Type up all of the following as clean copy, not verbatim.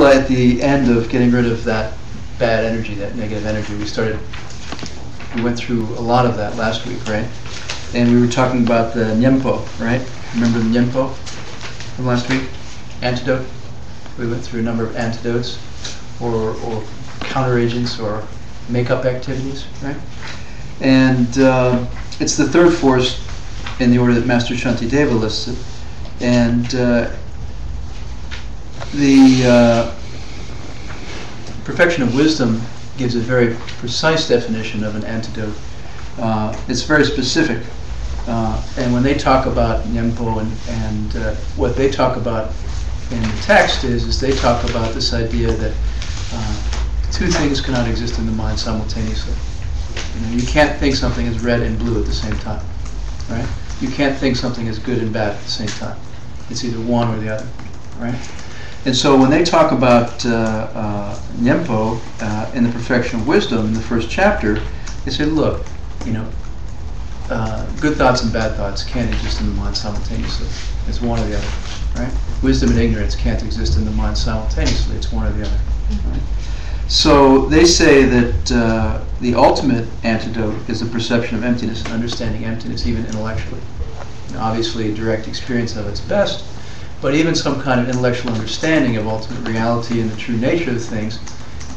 at the end of getting rid of that bad energy, that negative energy. We went through a lot of that last week, right? And we were talking about the Nyempo, right? Remember the Nyempo from last week? Antidote. We went through a number of antidotes or counteragents or makeup activities, right? And it's the third force in the order that Master Shantideva lists it. And the Perfection of Wisdom gives a very precise definition of an antidote. It's very specific. And when they talk about Nyempo and what they talk about in the text is they talk about this idea that two things cannot exist in the mind simultaneously. You can't think something is red and blue at the same time, right? You can't think something is good and bad at the same time. It's either one or the other, right? And so when they talk about Nyempo in the Perfection of Wisdom in the first chapter, they say, look, good thoughts and bad thoughts can't exist in the mind simultaneously. It's one or the other, right? Wisdom and ignorance can't exist in the mind simultaneously. It's one or the other, right? So they say that the ultimate antidote is the perception of emptiness and understanding emptiness, even intellectually. Obviously, direct experience of it's best, but even some kind of intellectual understanding of ultimate reality and the true nature of things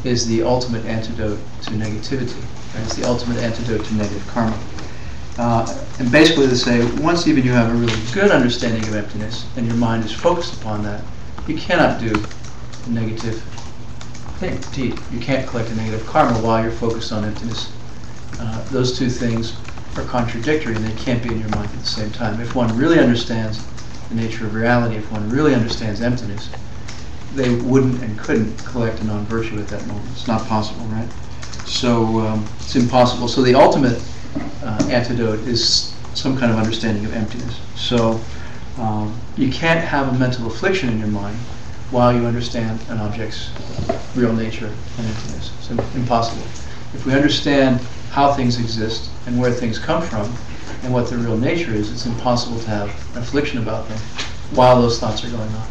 is the ultimate antidote to negativity. Right? It's the ultimate antidote to negative karma. And basically they say, once even you have a really good understanding of emptiness and your mind is focused upon that, you cannot do a negative thing, deed. You can't collect a negative karma while you're focused on emptiness. Those two things are contradictory and they can't be in your mind at the same time. If one really understands the nature of reality, if one really understands emptiness, they wouldn't and couldn't collect a non-virtue at that moment. It's not possible, right? So it's impossible. So the ultimate antidote is some kind of understanding of emptiness. So you can't have a mental affliction in your mind while you understand an object's real nature and emptiness. It's impossible. If we understand how things exist and where things come from and what their real nature is, it's impossible to have an affliction about them while those thoughts are going on.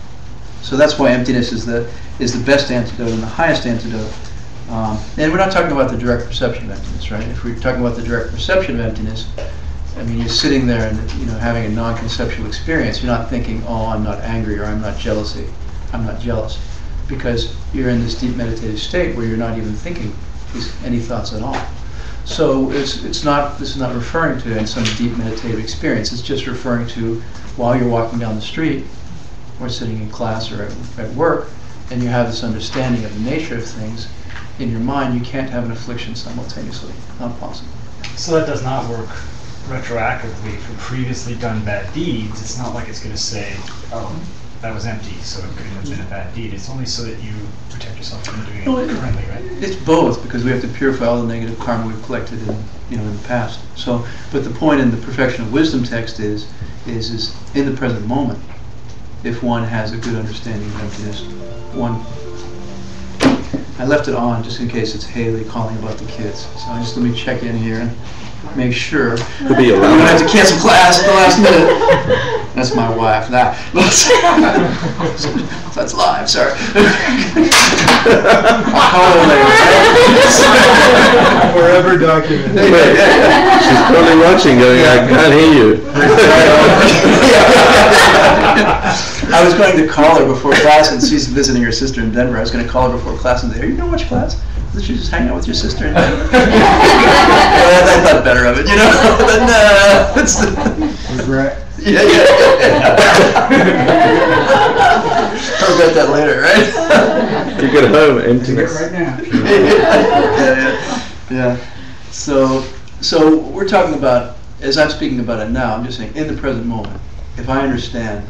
So that's why emptiness is the best antidote and the highest antidote. And we're not talking about the direct perception of emptiness, right? If we're talking about the direct perception of emptiness, I mean, you're sitting there and having a non-conceptual experience. You're not thinking, oh, I'm not angry or I'm not jealous, because you're in this deep meditative state where you're not even thinking any thoughts at all. So this is not referring to in some deep meditative experience. It's just referring to while you're walking down the street or sitting in class or at work, and you have this understanding of the nature of things in your mind. You can't have an affliction simultaneously. Not possible. So that does not work retroactively for previously done bad deeds. It's not like it's going to say, oh, that was empty, so it couldn't have been a bad deed. It's only so that you protect yourself from doing it currently, right? It's both, because we have to purify all the negative karma we've collected in the past. So, but the point in the Perfection of Wisdom text is in the present moment, if one has a good understanding of emptiness, I left it on just in case it's Haley calling about the kids. So just let me check in here and make sure. Could be you don't have to cancel class at the last minute. That's my wife. That's live. Sorry. I'll call her later. Forever documented. She's probably watching, going, I can't hear you. I was going to call her before class, and she's visiting her sister in Denver. I was going to call her before class and say, "Are you going to watch class? Did you just hang out with your sister in Denver?" I thought better of it, But Regret. Yeah. I'll regret that later, right? You get home emptiness. Right now. Yeah. So we're talking about, as I'm speaking about it now, I'm just saying, in the present moment, if I understand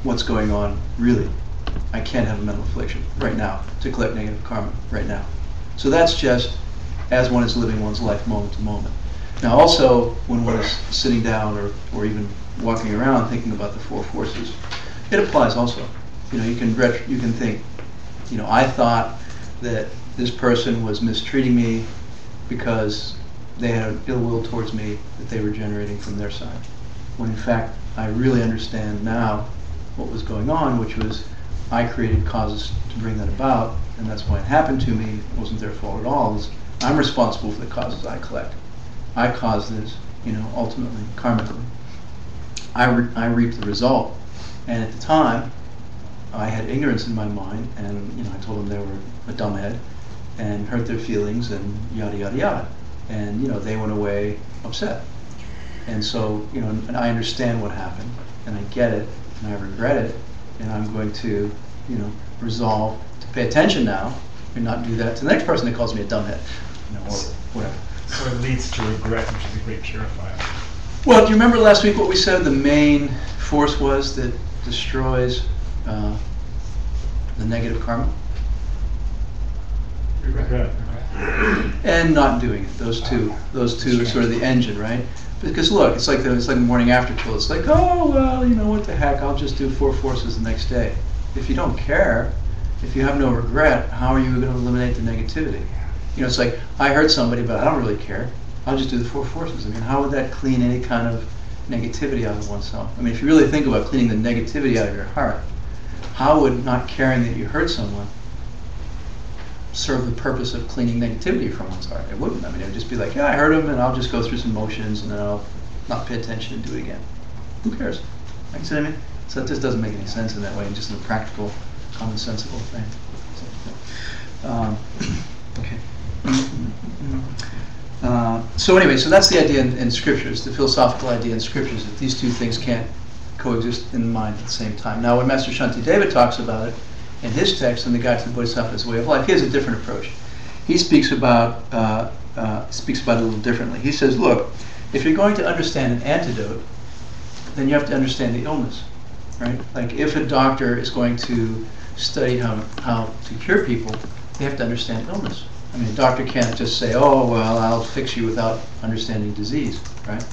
what's going on, really, I can't have a mental affliction right now to collect negative karma right now. So that's just as one is living one's life moment to moment. Now also, when one is sitting down or even walking around thinking about the four forces, it applies also. You can think, I thought that this person was mistreating me because they had ill will towards me that they were generating from their side. When in fact, I really understand now what was going on, which was I created causes to bring that about, and that's why it happened to me. It wasn't their fault at all. I'm responsible for the causes I collect. I caused this, ultimately, karmically. I reaped the result. And at the time, I had ignorance in my mind, and I told them they were a dumbhead, and hurt their feelings, and yada yada yada. And they went away upset. And so and I understand what happened, and I get it, and I regret it, and I'm going to resolve to pay attention now and not do that to the next person that calls me a dumbhead, or whatever. So it leads to regret, which is a great purifier. Well, do you remember last week what we said the main force was that destroys the negative karma? Regret. And not doing it. Those two are sort of the engine, right? Because look, it's like the morning after pill. It's like, oh well, what the heck? I'll just do 4 forces the next day. If you don't care, if you have no regret, how are you going to eliminate the negativity? It's like, I hurt somebody, but I don't really care. I'll just do the 4 forces. I mean, how would that clean any kind of negativity out of oneself? I mean, if you really think about cleaning the negativity out of your heart, how would not caring that you hurt someone serve the purpose of cleaning negativity from one's heart? It wouldn't. I mean, it would just be like, yeah, I hurt him, and I'll just go through some motions, and then I'll not pay attention and do it again. Who cares? You see what I mean? So that just doesn't make any sense in that way, just in a practical, commonsensical thing. Okay. So anyway, so that's the idea in scriptures, the philosophical idea in scriptures, that these two things can't coexist in the mind at the same time. Now, when Master Shantideva talks about it in his text, in the Guide to the Bodhisattva's Way of Life, he has a different approach. He speaks about it a little differently. He says, look, if you're going to understand an antidote, then you have to understand the illness, right? Like if a doctor is going to study how to cure people, they have to understand illness. I mean, a doctor can't just say, oh, well, I'll fix you without understanding disease, right?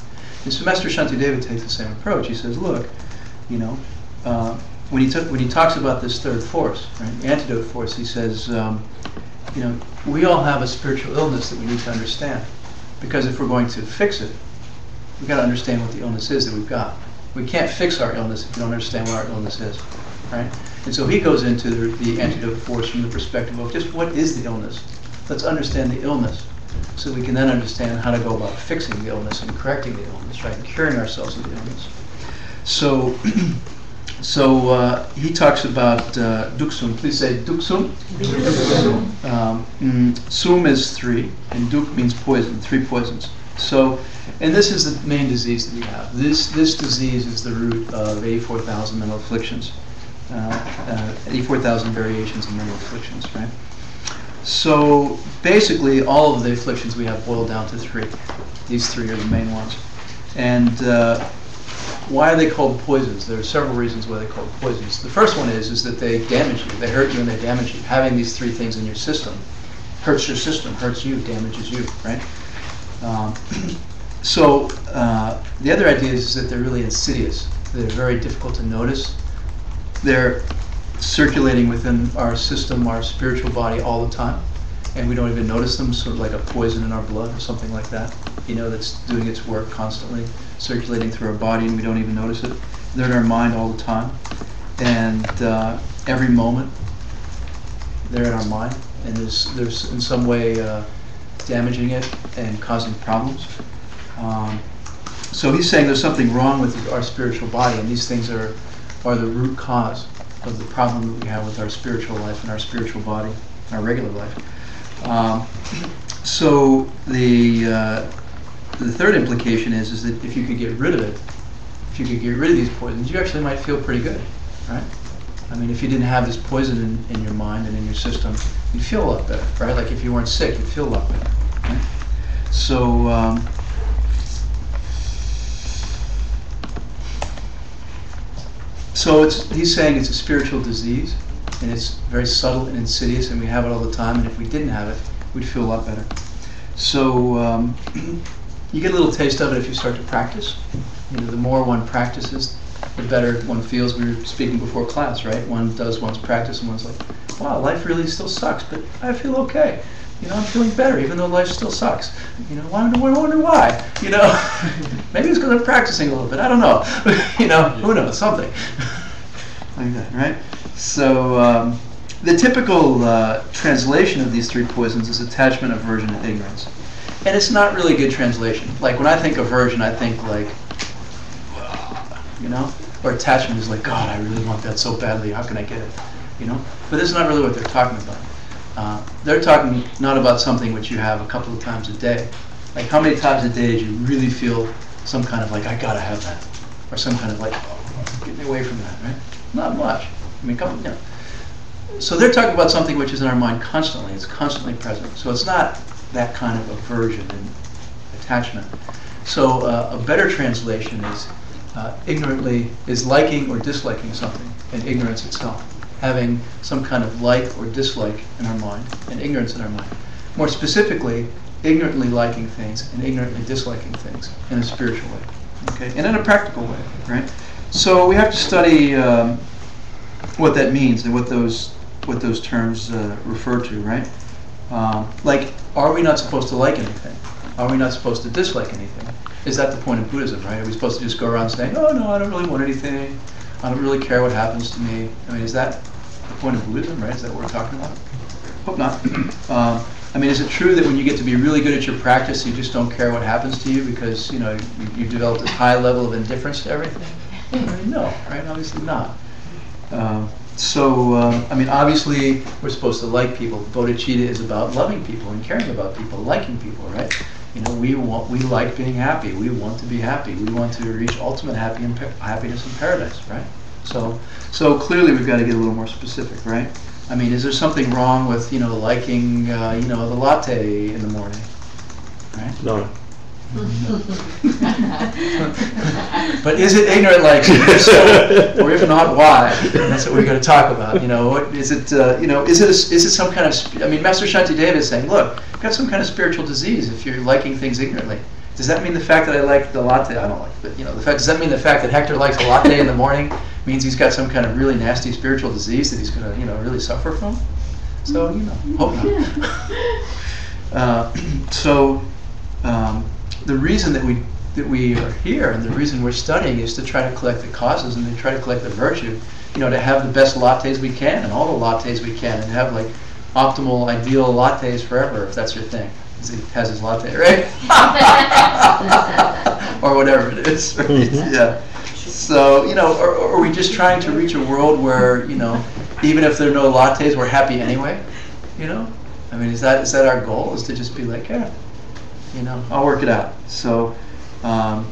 And so Master Shantideva takes the same approach. He says, look, when he talks about this third force, right, the antidote force, he says, we all have a spiritual illness that we need to understand. Because if we're going to fix it, we've got to understand what the illness is that we've got. We can't fix our illness if we don't understand what our illness is, right? And so he goes into the antidote force from the perspective of just what is the illness? Let's understand the illness so we can then understand how to go about fixing the illness and correcting the illness, right? And curing ourselves of the illness. So he talks about duksum. Please say duksum. Sum is 3, and duk means poison, 3 poisons. So, and this is the main disease that we have. This disease is the root of 84,000 mental afflictions, 84,000 variations of mental afflictions, right? So basically, all of the afflictions we have boil down to 3. These 3 are the main ones. And why are they called poisons? There are several reasons why they're called poisons. The first one is that they damage you. They hurt you and they damage you. Having these 3 things in your system hurts your system, hurts you, damages you, right? So the other idea is that they're really insidious. They're very difficult to notice. They're circulating within our system, our spiritual body all the time, and we don't even notice them, sort of like a poison in our blood or something like that, that's doing its work constantly, circulating through our body, and we don't even notice it. They're in our mind all the time, and every moment they're in our mind, and there's in some way damaging it and causing problems. So he's saying there's something wrong with our spiritual body, and these things are the root cause of the problem that we have with our spiritual life and our spiritual body, and our regular life. So the third implication is that if you could get rid of it, if you could get rid of these poisons, you actually might feel pretty good, right? I mean, if you didn't have this poison in your mind and in your system, you'd feel a lot better, right? Like if you weren't sick, you'd feel a lot better, right? So he's saying it's a spiritual disease, and it's very subtle and insidious, and we have it all the time, and if we didn't have it, we'd feel a lot better. So you get a little taste of it if you start to practice. The more one practices, the better one feels. We were speaking before class, right? One does one's practice, and one's like, wow, life really still sucks, but I feel okay. I'm feeling better, even though life still sucks. I wonder why. Maybe it's because I'm practicing a little bit. I don't know. Who knows? Something like that, right? So the typical translation of these three poisons is attachment, aversion, and ignorance. And it's not really a good translation. Like when I think aversion, I think like, you know, or attachment is like, God, I really want that so badly. How can I get it? You know, but this is not really what they're talking about. They're talking not about something which you have a couple of times a day. Like how many times a day do you really feel some kind of like, I gotta have that, or some kind of like, oh, get me away from that, right? Not much. I mean, come, you know. So they're talking about something which is in our mind constantly. It's constantly present. So it's not that kind of aversion and attachment. So a better translation is ignorantly is liking or disliking something, and ignorance itself. Having some kind of like or dislike in our mind, and ignorance in our mind. More specifically, ignorantly liking things and ignorantly disliking things in a spiritual way, okay, and in a practical way, right? So we have to study what that means and what those terms refer to, right? Like, are we not supposed to like anything? Are we not supposed to dislike anything? Is that the point of Buddhism, right? Are we supposed to just go around saying, oh no, I don't really want anything, I don't really care what happens to me? I mean, is that the point of Buddhism, right? Is that what we're talking about? Hope not. I mean, is it true that when you get to be really good at your practice, you just don't care what happens to you because, you know, you've developed a high level of indifference to everything? I mean, no, right? Obviously not. I mean, obviously, we're supposed to like people. Bodhicitta is about loving people and caring about people, liking people, right? You know, we like being happy. We want to be happy. We want to reach ultimate happiness in paradise, right? So clearly, we've got to get a little more specific, right? I mean, is there something wrong with, you know, liking, you know, the latte in the morning, right? No. But is it ignorant liking? If so, or if not, why? And that's what we're going to talk about. You know, what is it? You know, is it some kind of? I mean, Master Shantideva is saying, look, you've got some kind of spiritual disease if you're liking things ignorantly. Does that mean the fact that I like the latte? I don't like, but you know, does that mean the fact that Hector likes a latte in the morning means he's got some kind of really nasty spiritual disease that he's going to, you know, really suffer from? So, you know, hope not. The reason that we are here and the reason we're studying is to try to collect the causes and to try to collect the virtue, you know, to have the best lattes we can and all the lattes we can and have like optimal, ideal lattes forever, if that's your thing. He has his latte, right? Or whatever it is, right? Yeah. So, you know, or are we just trying to reach a world where, you know, even if there are no lattes, we're happy anyway? You know? I mean, is that our goal? Is to just be like, yeah, you know, I'll work it out. So, I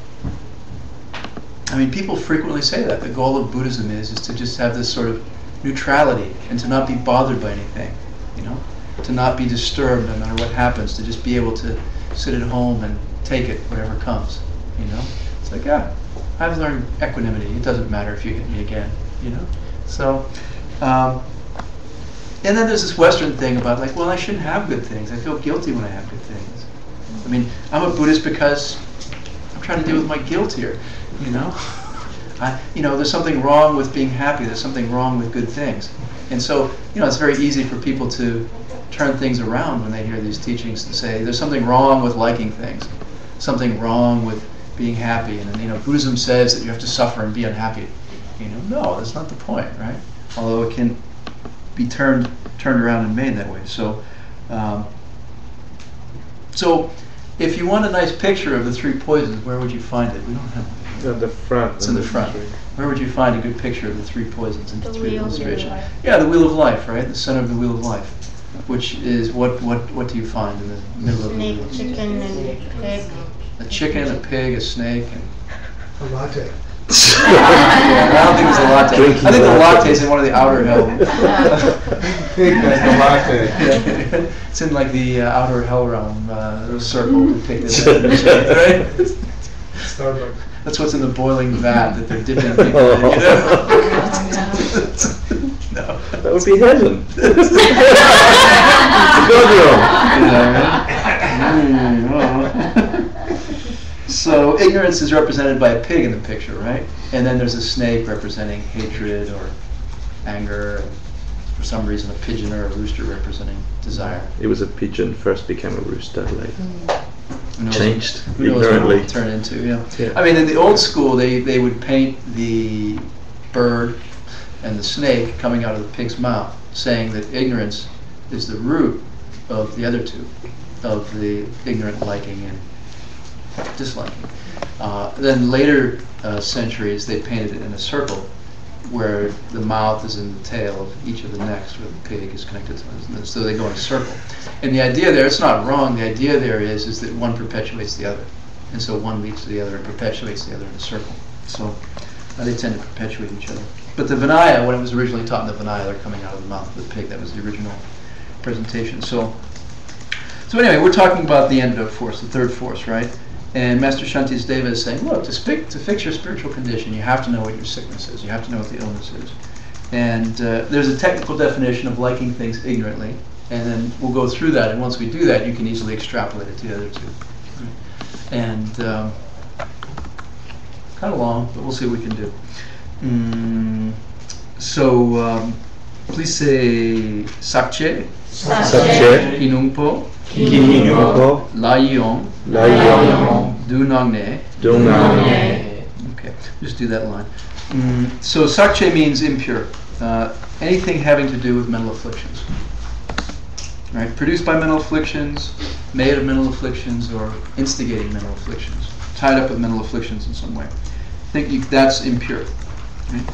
mean, people frequently say that. The goal of Buddhism is to just have this sort of neutrality and to not be bothered by anything, you know? To not be disturbed no matter what happens, to just be able to sit at home and take it, whatever comes, you know? It's like, yeah, I've learned equanimity. It doesn't matter if you hit me again, you know? So, and then there's this Western thing about like, well, I shouldn't have good things. I feel guilty when I have good things. I mean, I'm a Buddhist because I'm trying to deal with my guilt here, you know? You know, there's something wrong with being happy. There's something wrong with good things. And so, you know, it's very easy for people to turn things around when they hear these teachings and say, there's something wrong with liking things, something wrong with being happy. And, you know, Buddhism says that you have to suffer and be unhappy. You know, no, that's not the point, right? Although it can be turned around and made that way. So, so if you want a nice picture of the three poisons, where would you find it? We don't have it. At the front. It's in the front. Where would you find a good picture of the three poisons in the three wheel illustrations? of life. Yeah, the wheel of life, right? The center of the wheel of life. Which is, what do you find in the middle of the Snake, wheel? chicken, and pig. A chicken, a pig, a snake, and... A latte. Yeah, I don't think it's a latte. Drinking I think the latte. latte is in one of the outer hell. Pig has the latte. Yeah. It's in like the outer hell realm, the circle depicted there, right? Starbucks. That's what's in the boiling vat that they're dipping people in, you know? No. That would be heaven. So ignorance is represented by a pig in the picture, right? And then there's a snake representing hatred or anger, and for some reason a pigeon or a rooster representing desire. It was a pigeon, first became a rooster, later Who knows- changed who knows what ignorantly. it'll turn into, yeah. Yeah. I mean, in the old school, they would paint the bird and the snake coming out of the pig's mouth, saying that ignorance is the root of the other two, of the ignorant liking and disliking. Then later centuries, they painted it in a circle, where the mouth is in the tail of each of the necks, where the pig is connected to it. So they go in a circle. And the idea there, it's not wrong, the idea there is that one perpetuates the other. And so one leads to the other and perpetuates the other in a circle. So they tend to perpetuate each other. But the Vinaya, when it was originally taught in the Vinaya, they're coming out of the mouth of the pig. That was the original presentation. So anyway, we're talking about the antidote force, the third force, right? And Master Shantideva is saying, look, to fix your spiritual condition, you have to know what your sickness is. You have to know what the illness is. And there's a technical definition of liking things ignorantly. And then we'll go through that. And once we do that, you can easily extrapolate it to the other two. And kind of long, but we'll see what we can do. Please say Sakche, Kinungpo, Layong, Dunangne. Okay, just do that line. So Sakche means impure. Anything having to do with mental afflictions. Right? Produced by mental afflictions, made of mental afflictions, or instigating mental afflictions. Tied up with mental afflictions in some way. That's impure. Right?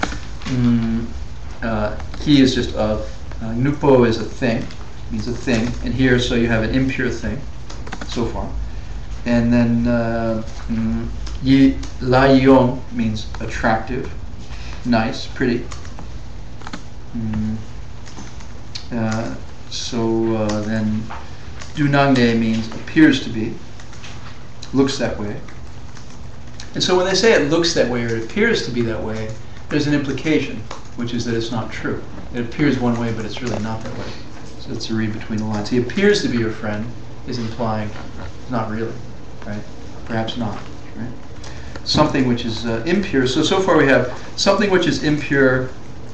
Ki is just of. Nupo is a thing, means a thing. And here, so you have an impure thing, so far. And then La Yong means attractive, nice, pretty. Then Dunangne means appears to be, looks that way. And so when they say it looks that way or it appears to be that way, there's an implication, which is that it's not true. It appears one way, but it's really not that way. So it's a read between the lines. He appears to be your friend is implying not really, right? Perhaps not, right? Something which is impure. So far we have something which is impure,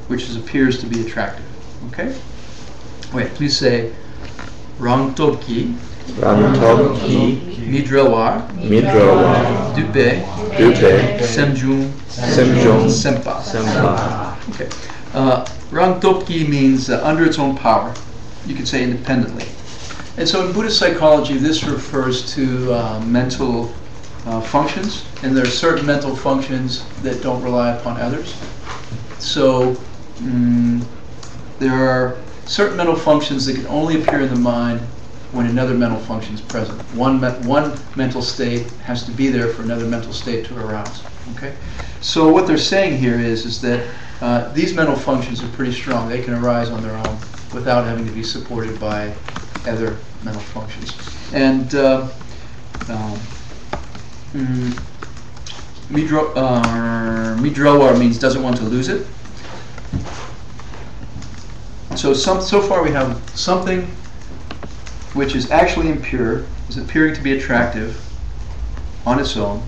which appears to be attractive. Okay? Wait, please say Rangtobki, Midrawar, Dupe, Semjung, Sempa. Okay. Rangtobki means under its own power. You could say independently. And so in Buddhist psychology, this refers to mental functions. And there are certain mental functions that don't rely upon others. So there are certain mental functions that can only appear in the mind when another mental function is present. One mental state has to be there for another mental state to arouse. Okay? So what they're saying here is that these mental functions are pretty strong. They can arise on their own without having to be supported by other mental functions. And Midrawar means doesn't want to lose it. So far we have something which is actually impure, is appearing to be attractive on its own.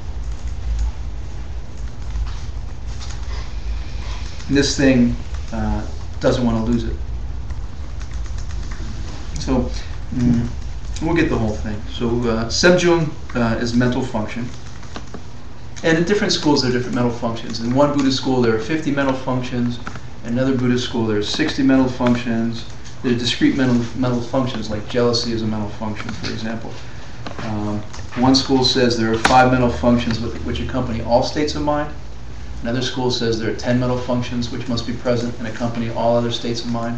And this thing doesn't want to lose it. So we'll get the whole thing. So Semjung is mental function. And in different schools there are different mental functions. In one Buddhist school there are 50 mental functions. In another Buddhist school there are 60 mental functions. There are discrete mental functions, like jealousy is a mental function, for example. One school says there are 5 mental functions which accompany all states of mind. Another school says there are 10 mental functions which must be present and accompany all other states of mind.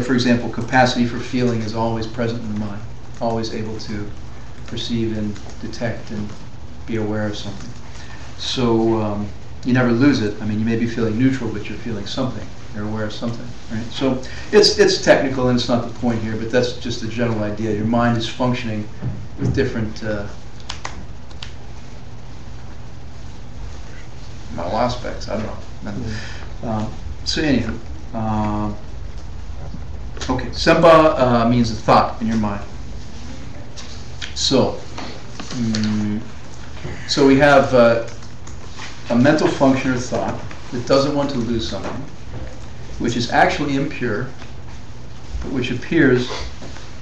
For example, capacity for feeling is always present in the mind, always able to perceive and detect and be aware of something. So you never lose it. I mean, you may be feeling neutral, but you're feeling something. You're aware of something, right? So it's technical and it's not the point here, but that's just the general idea. Your mind is functioning with different mental aspects. I don't know. So anyhow, okay. Sempa means a thought in your mind. So we have a mental function or thought that doesn't want to lose something, which is actually impure, but which appears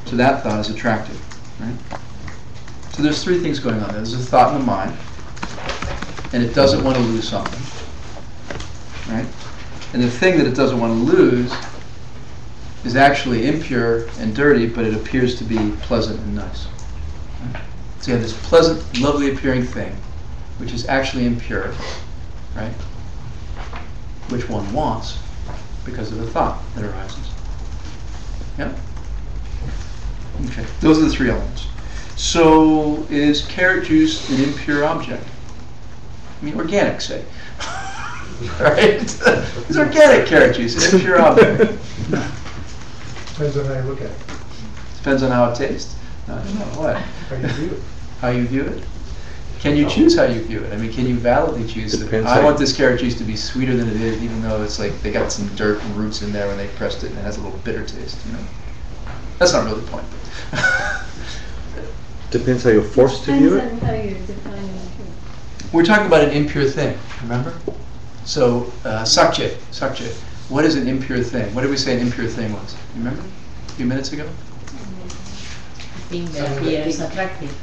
to that thought as attractive. Right? So there's 3 things going on there. There's a thought in the mind, and it doesn't want to lose something. right? And the thing that it doesn't want to lose is actually impure and dirty, but it appears to be pleasant and nice. Right? So you have this pleasant, lovely appearing thing, which is actually impure, right? Which one wants because of the thought that arises. Yep. Okay, those are the three elements. So is carrot juice an impure object? I mean, organic, say. Right? It's organic carrot juice, an impure object. Depends on how you look at it. Depends on how it tastes. I don't know, what? How you view it. How you view it? Can you choose how you view it? I mean, can you validly choose that Depends I how- want this carrot juice to be sweeter than it is, even though it's like they got some dirt and roots in there when they pressed it and it has a little bitter taste, you know? That's not really the point. Depends how you're forced to view Depends it. on how you define impure. We're talking about an impure thing, remember? So, sakche. What is an impure thing? What did we say an impure thing was? You remember? A few minutes ago? Thing that appears attractive.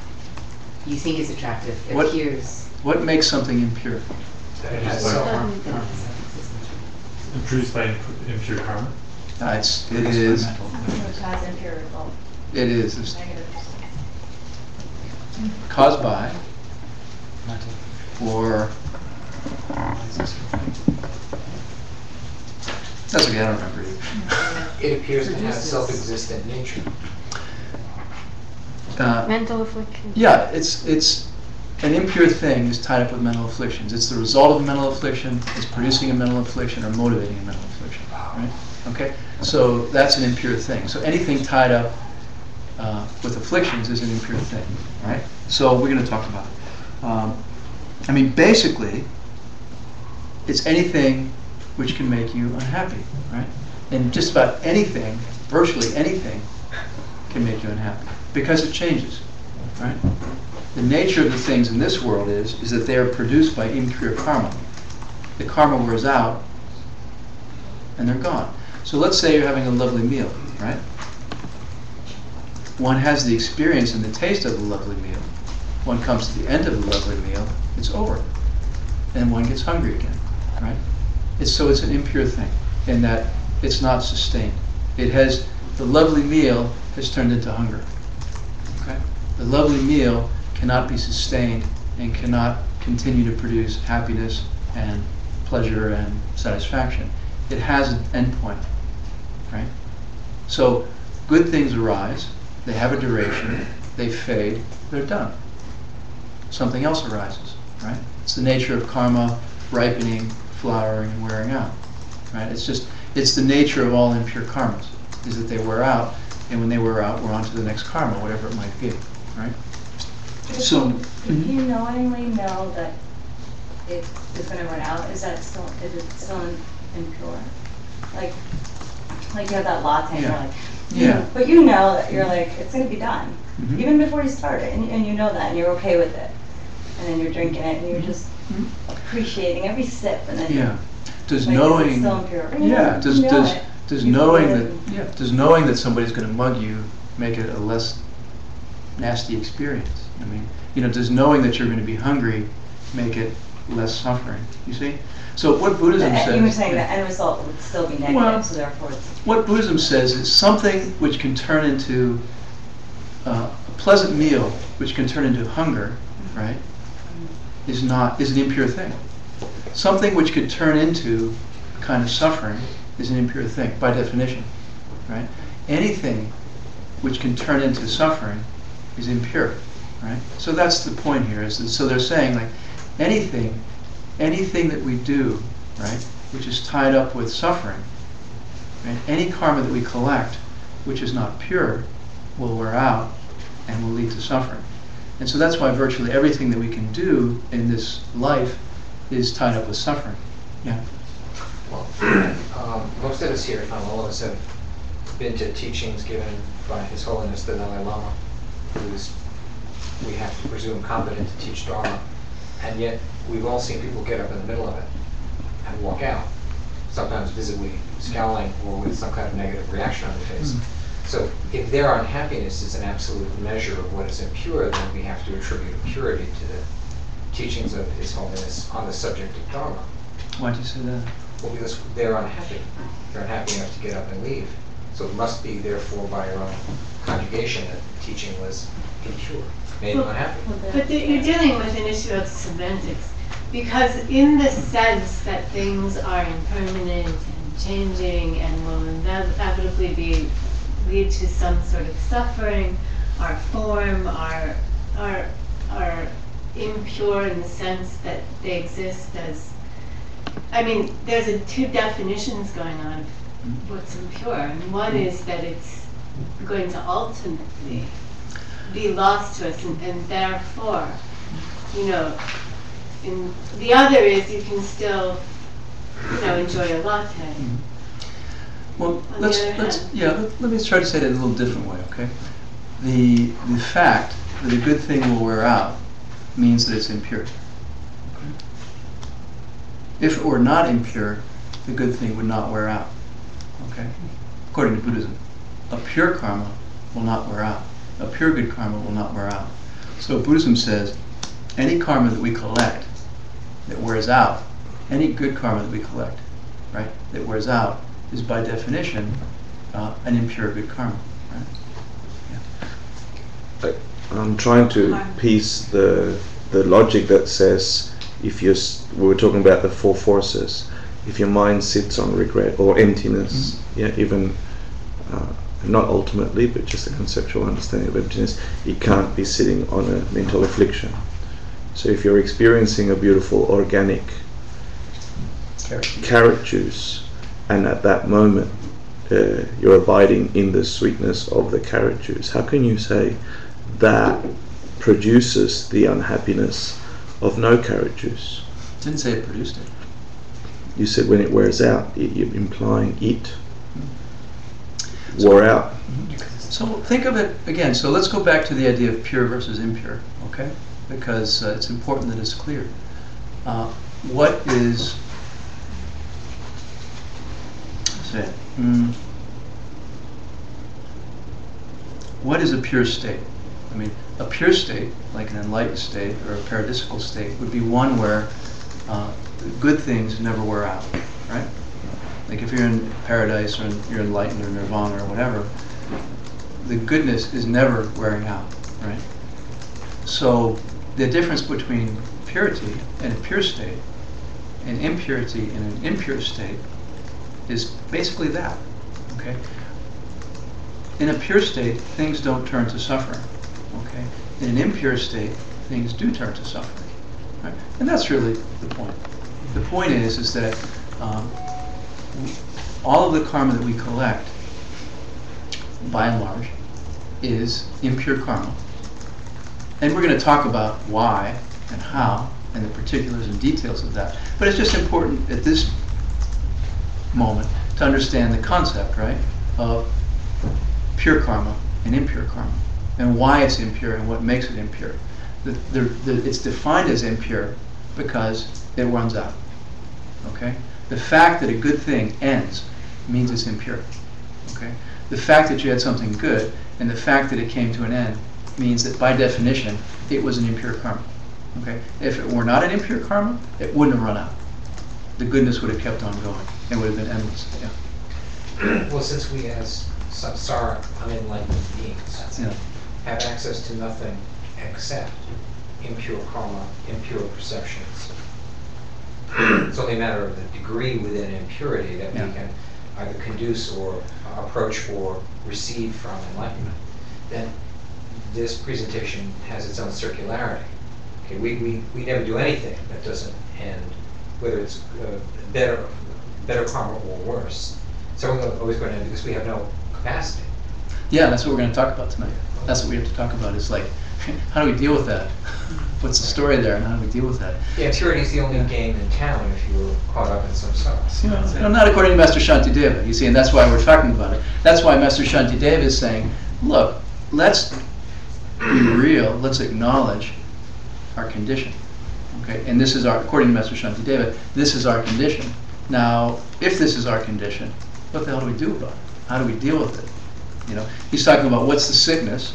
You think it's attractive. It What- appears. What makes something impure? Produced by impure karma. It is. Which has impure result. It is. It's Negative. caused by or that's okay. I don't remember either. It appears to have self-existent nature. Mental affliction. Yeah, it's an impure thing is tied up with mental afflictions. It's the result of a mental affliction. It's producing a mental affliction or motivating a mental affliction. Right? Okay. So that's an impure thing. So anything tied up with afflictions is an impure thing. Right. So we're going to talk about it. I mean, basically, it's anything which can make you unhappy. Right. And just about anything, virtually anything, can make you unhappy because it changes. Right. The nature of the things in this world is that they are produced by impure karma. The karma wears out, and they're gone. So let's say you're having a lovely meal, right? One has the experience and the taste of the lovely meal. One comes to the end of the lovely meal, it's over. And one gets hungry again, right? So it's an impure thing in that it's not sustained. The lovely meal has turned into hunger. Okay? The lovely meal cannot be sustained and cannot continue to produce happiness and pleasure and satisfaction. It has an end point, right? So good things arise, they have a duration, they fade, they're done. Something else arises, right? It's the nature of karma ripening, flowering, and wearing out, right? It's the nature of all impure karmas, is that they wear out, and when they wear out, we're on to the next karma, whatever it might be, right? So, If you knowingly know that it is going to run out, is it still impure? Like you have that latte, and you're like, yeah. But you know that you're like, it's going to be done, Mhm. even before you start it, and you know that, and you're okay with it, and then you're drinking it, and you're just appreciating every sip, and then Yeah. Does like, knowing, is it still impure? yeah, does You know it. does You knowing feel that, it. yeah, does knowing that somebody's going to mug you make it a less nasty experience? I mean, does knowing that you're going to be hungry make it less suffering? You see? So what Buddhism says. You were saying the end result would still be negative, Well, so therefore it's what Buddhism says is something which can turn into a pleasant meal, which can turn into hunger, right? Is an impure thing. Something which could turn into a kind of suffering is an impure thing by definition, right? Anything which can turn into suffering is impure, right? So that's the point here. So they're saying like anything that we do, right, which is tied up with suffering, right? Any karma that we collect, which is not pure, will wear out and will lead to suffering. And so that's why virtually everything that we can do in this life is tied up with suffering. Yeah. Well, most of us here, if not all of us, have been to teachings given by His Holiness the Dalai Lama, who is, we have to presume, competent to teach Dharma, and yet we've all seen people get up in the middle of it and walk out, sometimes visibly scowling or with some kind of negative reaction on their face. So if their unhappiness is an absolute measure of what is impure, then we have to attribute impurity to the teachings of His Holiness on the subject of Dharma. Why'd you say that? Well, because they're unhappy. They're unhappy enough to get up and leave. So it must be, therefore, by your own conjugation, that the teaching was impure, made them unhappy. But you're dealing with an issue of semantics, because in the sense that things are impermanent and changing and will inevitably lead to some sort of suffering, our form are impure in the sense that they exist as, I mean, there's two definitions going on of what's impure, and one is that it's going to ultimately be lost to us, and therefore, you know, the other is you can still, you know, enjoy a latte. Well, let me try to say it in a little different way, okay? The fact that a good thing will wear out means that it's impure. Okay? If it were not impure, the good thing would not wear out. Okay? According to Buddhism, a pure karma will not wear out. A pure good karma will not wear out. So Buddhism says any karma that we collect that wears out, any good karma that we collect, right, that wears out, is by definition an impure good karma. Right? Yeah. I'm trying to piece the logic that says, if we were talking about the four forces, if your mind sits on regret or emptiness, even not ultimately, but just a conceptual understanding of emptiness, it can't be sitting on a mental affliction. So if you're experiencing a beautiful organic carrot juice, and at that moment you're abiding in the sweetness of the carrot juice, how can you say that produces the unhappiness of no carrot juice? Didn't say it produced it. You said when it wears out, you're implying it wore out. So think of it again. So let's go back to the idea of pure versus impure, okay? Because it's important that it's clear. What is, what is a pure state? I mean, a pure state, like an enlightened state or a paradisical state, would be one where good things never wear out, right? Like if you're in paradise or you're enlightened or nirvana or whatever, the goodness is never wearing out, right? So the difference between purity and a pure state and impurity and an impure state is basically that, okay? In a pure state, things don't turn to suffering, okay? In an impure state, things do turn to suffering, right? And that's really the point. The point is that all of the karma that we collect, by and large, is impure karma. And we're going to talk about why and how and the particulars and details of that. But it's just important at this moment to understand the concept, right, of pure karma and impure karma, and why it's impure and what makes it impure. It's defined as impure because it runs out. Okay? The fact that a good thing ends means it's impure. Okay? The fact that you had something good and the fact that it came to an end means that by definition it was an impure karma. Okay? If it were not an impure karma, it wouldn't have run out. The goodness would have kept on going. It would have been endless. Yeah. Well, since we as samsara, unenlightened beings, have access to nothing except impure karma, impure perceptions, it's only a matter of the degree within impurity that we can either conduce or approach or receive from enlightenment. Then this presentation has its own circularity. Okay, we never do anything that doesn't end, whether it's better karma or worse. So we're always going to end because we have no capacity. Yeah, that's what we're going to talk about tonight. That's what we have to talk about. Is like, how do we deal with that? What's the story there, and how do we deal with that? Yeah, purity is the only game in town if you were caught up in samsara. No, not according to Master Shantideva, you see, and that's why we're talking about it. That's why Master Shantideva is saying, look, let's be real, let's acknowledge our condition. Okay, and this is according to Master Shantideva, this is our condition. Now, if this is our condition, what the hell do we do about it? How do we deal with it? You know, he's talking about what's the sickness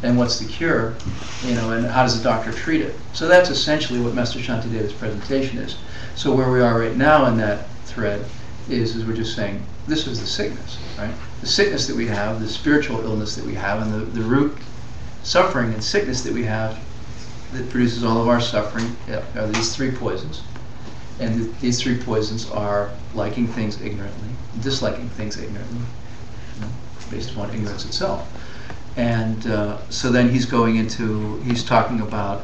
and what's the cure, you know, and how does the doctor treat it. So that's essentially what Master Shantideva's presentation is. So where we are right now in that thread is we're just saying, this is the sickness, right? The sickness that we have, the spiritual illness that we have, and the root suffering and sickness that we have that produces all of our suffering are these three poisons. And these three poisons are liking things ignorantly, disliking things ignorantly, based upon ignorance itself. And so then he's talking about,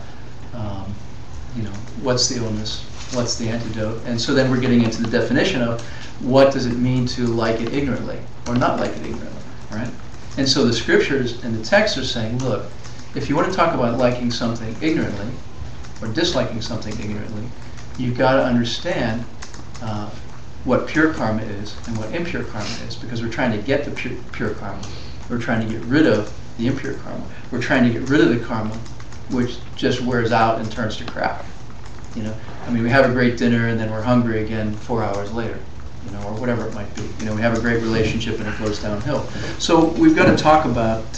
what's the illness, what's the antidote, and so then we're getting into the definition of what does it mean to like it ignorantly or not like it ignorantly, right? And so the scriptures and the texts are saying, look, if you want to talk about liking something ignorantly or disliking something ignorantly, you've got to understand what pure karma is and what impure karma is, because we're trying to get the pure karma. We're trying to get rid of the impure karma. We're trying to get rid of the karma which just wears out and turns to crap. We have a great dinner and then we're hungry again 4 hours later, or whatever it might be. We have a great relationship and it goes downhill. So we've got to talk about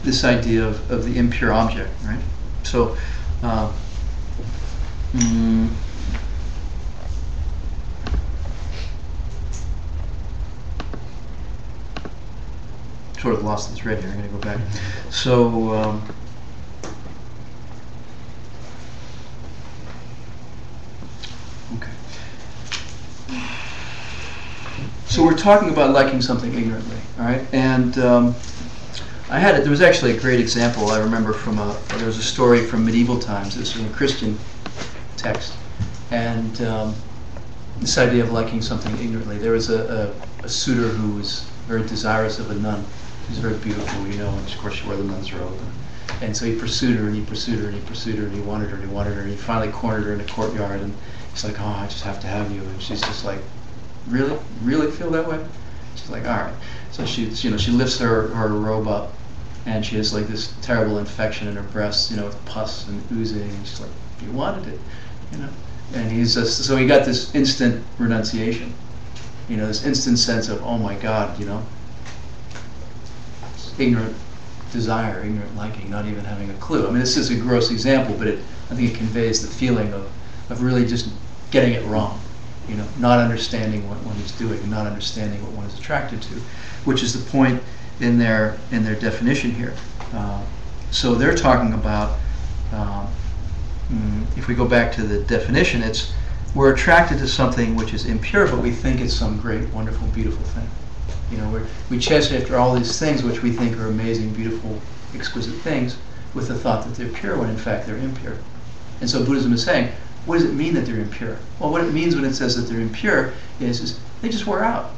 this idea of the impure object, right? So sort of lost the thread here. I'm going to go back. So okay. So we're talking about liking something ignorantly, all right? And there was actually a great example I remember there was a story from medieval times. This was in a Christian text, and this idea of liking something ignorantly. There was a suitor who was very desirous of a nun. She was very beautiful, and of course she wore the nun's robe. And so he pursued her, and he pursued her, and he pursued her, and he wanted her, and he wanted her, and he finally cornered her in a courtyard, and he's like, oh, I just have to have you. And she's just like, really? Really feel that way? She's like, all right. So she lifts her robe up, and she has like this terrible infection in her breasts, with pus and oozing, and she's like, you wanted it, And he's just, so he got this instant renunciation, this instant sense of, oh my God, ignorant desire, ignorant liking, not even having a clue. I mean, this is a gross example, but I think it conveys the feeling of really just getting it wrong, not understanding what one is doing, and not understanding what one is attracted to, which is the point in their definition here. So they're talking about, if we go back to the definition, we're attracted to something which is impure, but we think it's some great, wonderful, beautiful thing. We chase after all these things which we think are amazing, beautiful, exquisite things, with the thought that they're pure when in fact they're impure. And so Buddhism is saying, what does it mean that they're impure? Well, what it means when it says that they're impure is they just wear out.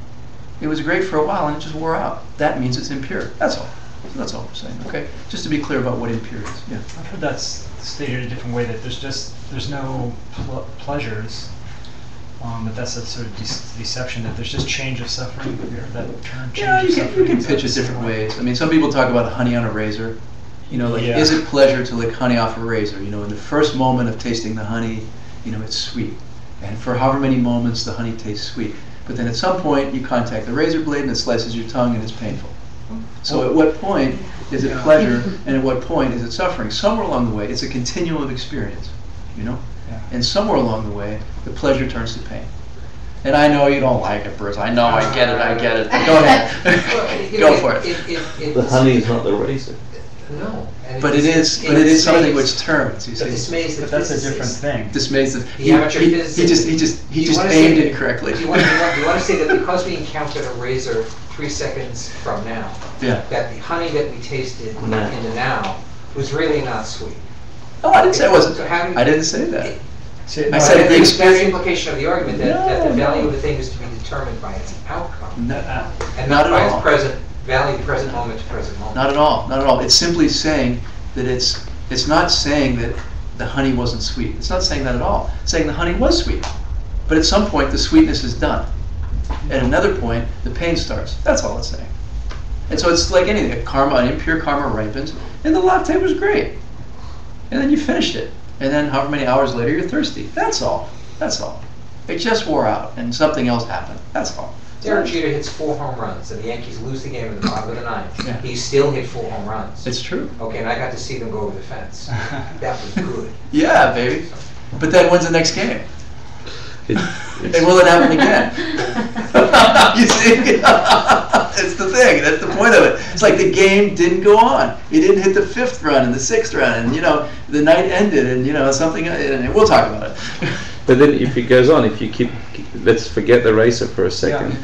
It was great for a while and it just wore out. That means it's impure. That's all. So that's all we're saying, okay? Just to be clear about what impure is. Yeah. I've heard that's stated a different way, that there's no pleasures, but that's a sort of deception, that there's just change of suffering. Have you heard that term? You can pitch it different ways. I mean, some people talk about honey on a razor. Is it pleasure to lick honey off a razor? In the first moment of tasting the honey, it's sweet. And for however many moments, the honey tastes sweet. But then at some point, you contact the razor blade and it slices your tongue and it's painful. So at what point is it pleasure and at what point is it suffering? Somewhere along the way, it's a continuum of experience, And somewhere along the way, the pleasure turns to pain. And I know you don't like it, Bruce. I know, I get it. Go ahead. Go for it. The honey is not the razor. No. But it is something which turns, you see. But that's a different thing. Dismays he just aimed it correctly. Do you want to say that because we encountered a razor 3 seconds from now, that the honey that we tasted in the now was really not sweet? Oh, I didn't say it wasn't. I didn't say that. I said the experience. That's the implication of the argument, that the value of a thing is to be determined by its outcome, and not by its present value, present moment to present moment. Not at all. It's simply saying that it's not saying that the honey wasn't sweet. It's not saying that at all. It's saying the honey was sweet, but at some point the sweetness is done. At another point, the pain starts. That's all it's saying. And so it's like anything. An impure karma ripens, and the latte was great. And then you finished it. And then however many hours later, you're thirsty. That's all. It just wore out, and something else happened. That's all. Derek Jeter hits 4 home runs, and the Yankees lose the game in the bottom of the 9th. Yeah. He still hit 4 home runs. It's true. Okay, and I got to see them go over the fence. That was good. Yeah, baby. But then when's the next game? And will it happen again? You see? It's the thing. That's the point of it. It's like the game didn't go on. You didn't hit the 5th run and the 6th run, and the night ended, and something. And we'll talk about it. But then, if it goes on, if you keep, let's forget the racer for a second.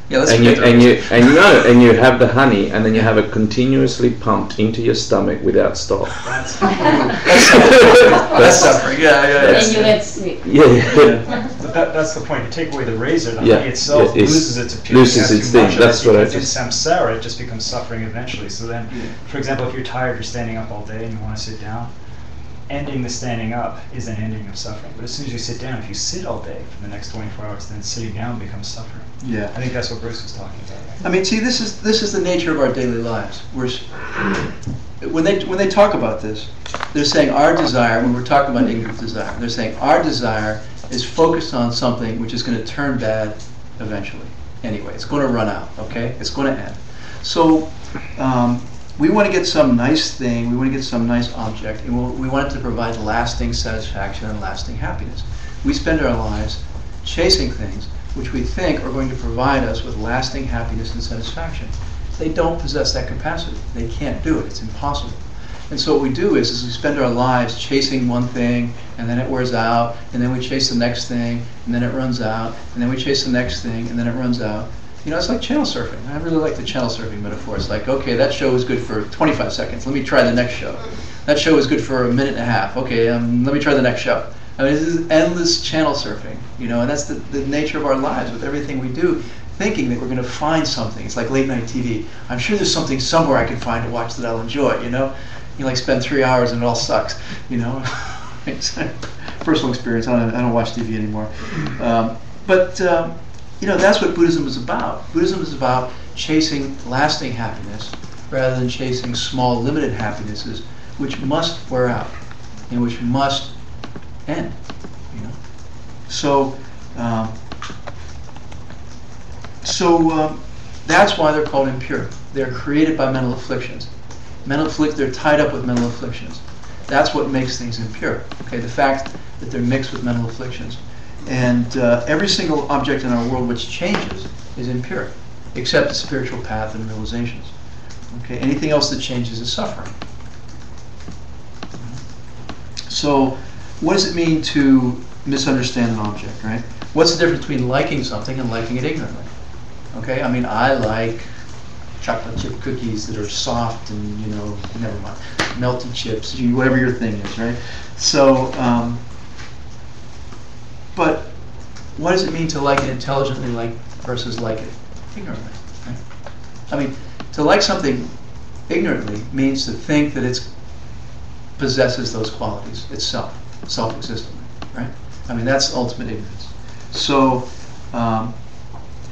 Yeah, let's and you have the honey, and then you have it continuously pumped into your stomach without stop. That's suffering. Yeah. And you get sick. Yeah. But that's the point. You take away the razor, the Yeah, honey itself yeah, loses its appeal. loses its thing. That's what I In just. samsara, it just becomes suffering eventually. So then, for example, if you're tired, you're standing up all day, and you want to sit down. Ending the standing up is an ending of suffering. But as soon as you sit down, if you sit all day for the next 24 hours, then sitting down becomes suffering. Yeah. I think that's what Bruce was talking about. Right? I mean, see, this is the nature of our daily lives. When they talk about this, they're saying our desire. When we're talking about ignorant desire, they're saying our desire is focused on something which is going to turn bad eventually. Anyway, it's going to run out. Okay, it's going to end. So. We want to get some nice thing, we want to get some nice object, and we want it to provide lasting satisfaction and lasting happiness. We spend our lives chasing things which we think are going to provide us with lasting happiness and satisfaction. They don't possess that capacity. They can't do it. It's impossible. And so what we do is we spend our lives chasing one thing, and then it wears out, and then we chase the next thing, and then it runs out, and then we chase the next thing, and then it runs out. It's like channel surfing. I really like the channel surfing metaphor. It's like, okay, that show was good for 25 seconds. Let me try the next show. That show was good for a minute and a half. Okay, let me try the next show. I mean, this is endless channel surfing, and that's the nature of our lives with everything we do, thinking that we're going to find something. It's like late night TV. I'm sure there's something somewhere I can find to watch that I'll enjoy, You like spend 3 hours and it all sucks, It's personal experience. I don't watch TV anymore. That's what Buddhism is about. Buddhism is about chasing lasting happiness rather than chasing small, limited happinesses, which must wear out and which must end. So that's why they're called impure. They're created by mental afflictions. They're tied up with mental afflictions. That's what makes things impure. Okay, the fact that they're mixed with mental afflictions. And every single object in our world which changes is impure, except the spiritual path and realizations. Okay, anything else that changes is suffering. So, what does it mean to misunderstand an object, right? What's the difference between liking something and liking it ignorantly? Okay, I mean, I like chocolate chip cookies that are soft and, never mind, melted chips, whatever your thing is, right? So, but what does it mean to like it intelligently versus like it ignorantly? Right? I mean, to like something ignorantly means to think that it possesses those qualities itself, self-existently, right? I mean, that's ultimate ignorance. So,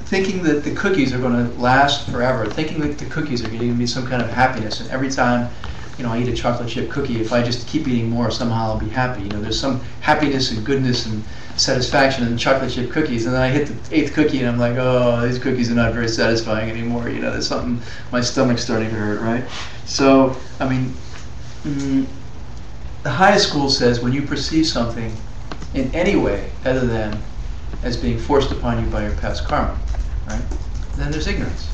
thinking that the cookies are going to last forever, thinking that the cookies are going to give me some kind of happiness, and every time I eat a chocolate chip cookie, if I just keep eating more, somehow I'll be happy. There's some happiness and goodness and satisfaction in the chocolate chip cookies, and then I hit the 8th cookie and I'm like, oh, these cookies are not very satisfying anymore. There's something, my stomach's starting to hurt, right? So, I mean, the highest school says when you perceive something in any way other than as being forced upon you by your past karma, right? Then there's ignorance.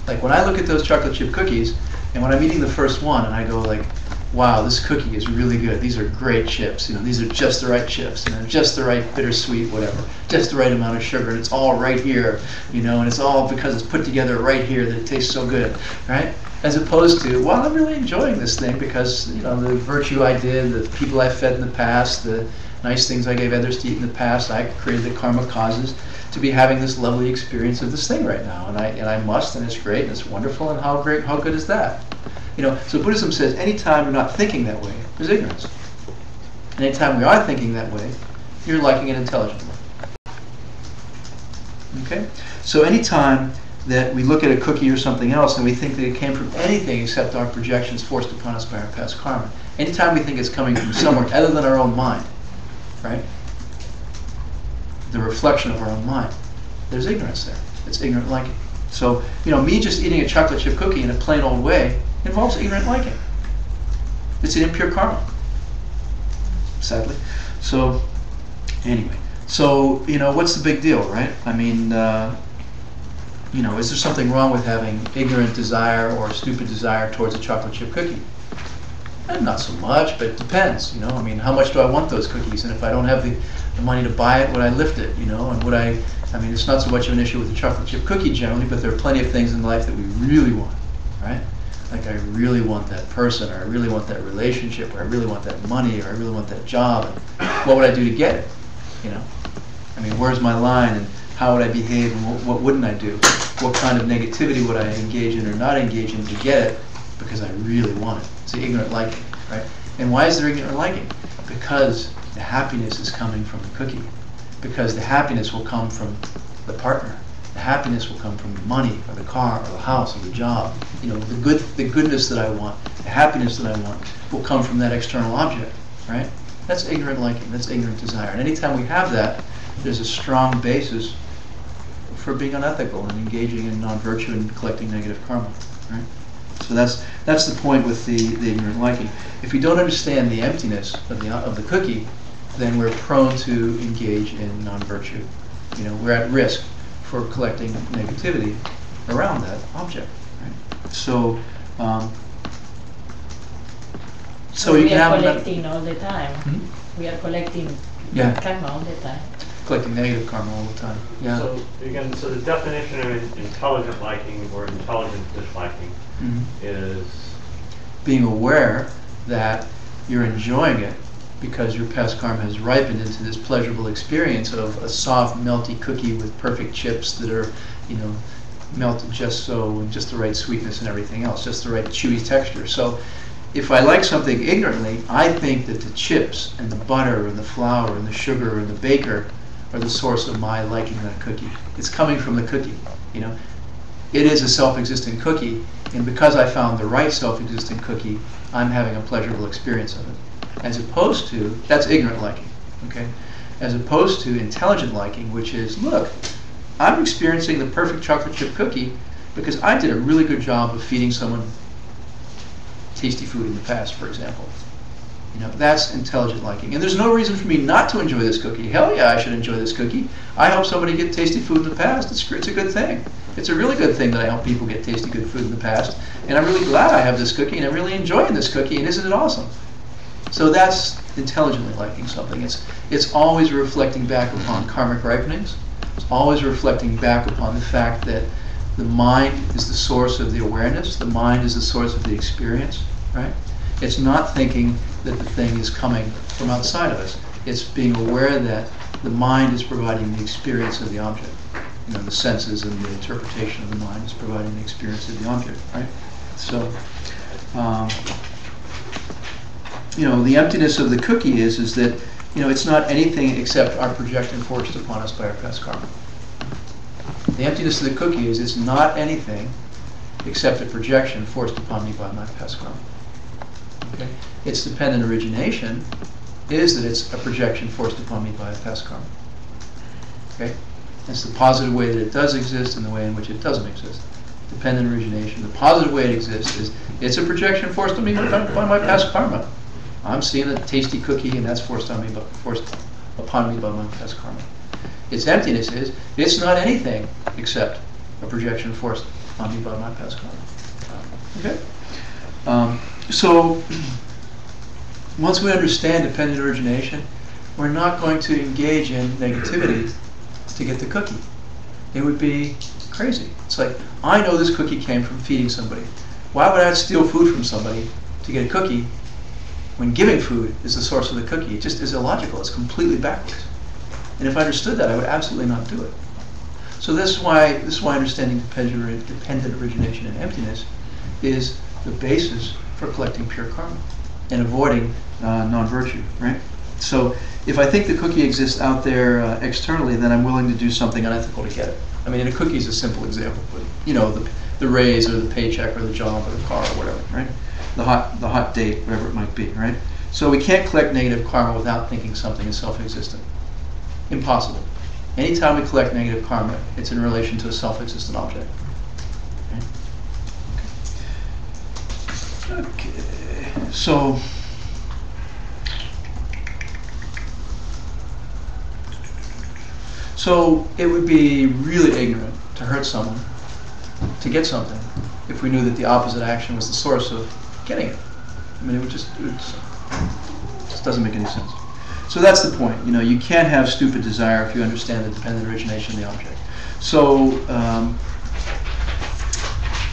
Like when I look at those chocolate chip cookies, and when I'm eating the first one, and I go like, wow, this cookie is really good. These are great chips. These are just the right chips. Just the right bittersweet, whatever. Just the right amount of sugar. And it's all right here. And it's all because it's put together right here that it tastes so good, right? As opposed to, well, I'm really enjoying this thing because, the virtue I did, the people I fed in the past, the nice things I gave others to eat in the past, I created the karma causes to be having this lovely experience of this thing right now, and I must, and it's great, and it's wonderful, and how good is that? So Buddhism says anytime you're not thinking that way, there's ignorance. And anytime we are thinking that way, you're liking it intelligently. Okay? So anytime that we look at a cookie or something else and we think that it came from anything except our projections forced upon us by our past karma, anytime we think it's coming from somewhere other than our own mind, right? The reflection of our own mind, there's ignorance there. It's ignorant liking. So, me just eating a chocolate chip cookie in a plain old way involves ignorant liking. It's an impure karma, sadly. So, anyway. So, you know, what's the big deal, right? I mean, you know, is there something wrong with having ignorant desire or stupid desire towards a chocolate chip cookie? Not so much, but it depends, you know. I mean, how much do I want those cookies? And if I don't have the money to buy it, would I lift it, you know? And would I mean, it's not so much of an issue with the chocolate chip cookie generally, but there are plenty of things in life that we really want, right? Like I really want that person, or I really want that relationship, or I really want that money, or I really want that job. And what would I do to get it, you know? I mean, where's my line, and how would I behave, and what wouldn't I do? What kind of negativity would I engage in or not engage in to get it because I really want it? It's the ignorant liking, right? And why is there ignorant liking? Because the happiness is coming from the cookie. Because the happiness will come from the partner. The happiness will come from the money, or the car, or the house, or the job. You know, the goodness that I want, the happiness that I want, will come from that external object, right? That's ignorant liking. That's ignorant desire. And anytime we have that, there's a strong basis for being unethical and engaging in non-virtue and collecting negative karma, right? So that's the point with the ignorant liking. If we don't understand the emptiness of the cookie, then we're prone to engage in non-virtue. You know, we're at risk for collecting negativity around that object, right? So, so you we can are have collecting all the time. Hmm? We are collecting Yeah. karma all the time. Collecting negative karma all the time. Yeah. So again, so the definition of intelligent liking or intelligent disliking is being aware that you're enjoying it because your past karma has ripened into this pleasurable experience of a soft, melty cookie with perfect chips that are, you know, melted just so, and just the right sweetness and everything else, just the right chewy texture. So if I like something ignorantly, I think that the chips and the butter and the flour and the sugar and the baker are the source of my liking that cookie. It's coming from the cookie, you know. It is a self-existent cookie, and because I found the right self-existent cookie, I'm having a pleasurable experience of it. As opposed to, that's ignorant liking, okay? As opposed to intelligent liking, which is, look, I'm experiencing the perfect chocolate chip cookie because I did a really good job of feeding someone tasty food in the past, for example. You know, that's intelligent liking. And there's no reason for me not to enjoy this cookie. Hell yeah, I should enjoy this cookie. I help somebody get tasty food in the past. It's a good thing. It's a really good thing that I help people get tasty good food in the past. And I'm really glad I have this cookie, and I'm really enjoying this cookie, and isn't it awesome? So that's intelligently liking something. It's always reflecting back upon karmic ripenings. It's always reflecting back upon the fact that the mind is the source of the awareness. The mind is the source of the experience, right? It's not thinking that the thing is coming from outside of us. It's being aware that the mind is providing the experience of the object. You know, the senses and the interpretation of the mind is providing the experience of the object, right? So, you know, the emptiness of the cookie is that, you know, it's not anything except our projection forced upon us by our past karma. The emptiness of the cookie is it's not anything except a projection forced upon me by my past karma. Okay? Its dependent origination is that it's a projection forced upon me by a past karma. Okay? It's the positive way that it does exist and the way in which it doesn't exist. Dependent origination. The positive way it exists is it's a projection forced on me by my past karma. I'm seeing a tasty cookie, and that's forced upon me by my past karma. Its emptiness is it's not anything except a projection forced on me by my past karma. Okay. So once we understand dependent origination, we're not going to engage in negativity to get the cookie. It would be crazy. It's like, I know this cookie came from feeding somebody. Why would I steal food from somebody to get a cookie when giving food is the source of the cookie? It just is illogical. It's completely backwards. And if I understood that, I would absolutely not do it. So this is why understanding dependent origination and emptiness is the basis for collecting pure karma and avoiding non-virtue, right? So if I think the cookie exists out there externally, then I'm willing to do something unethical to get it. I mean, a cookie is a simple example, but you know, the raise or the paycheck or the job or the car or whatever, right? The hot date, whatever it might be, right? So we can't collect negative karma without thinking something is self-existent. Impossible. Anytime we collect negative karma, it's in relation to a self-existent object. Okay. So So it would be really ignorant to hurt someone, to get something, if we knew that the opposite action was the source of getting it. I mean, it just doesn't make any sense. So that's the point. You know, you can't have stupid desire if you understand the dependent origination of the object. So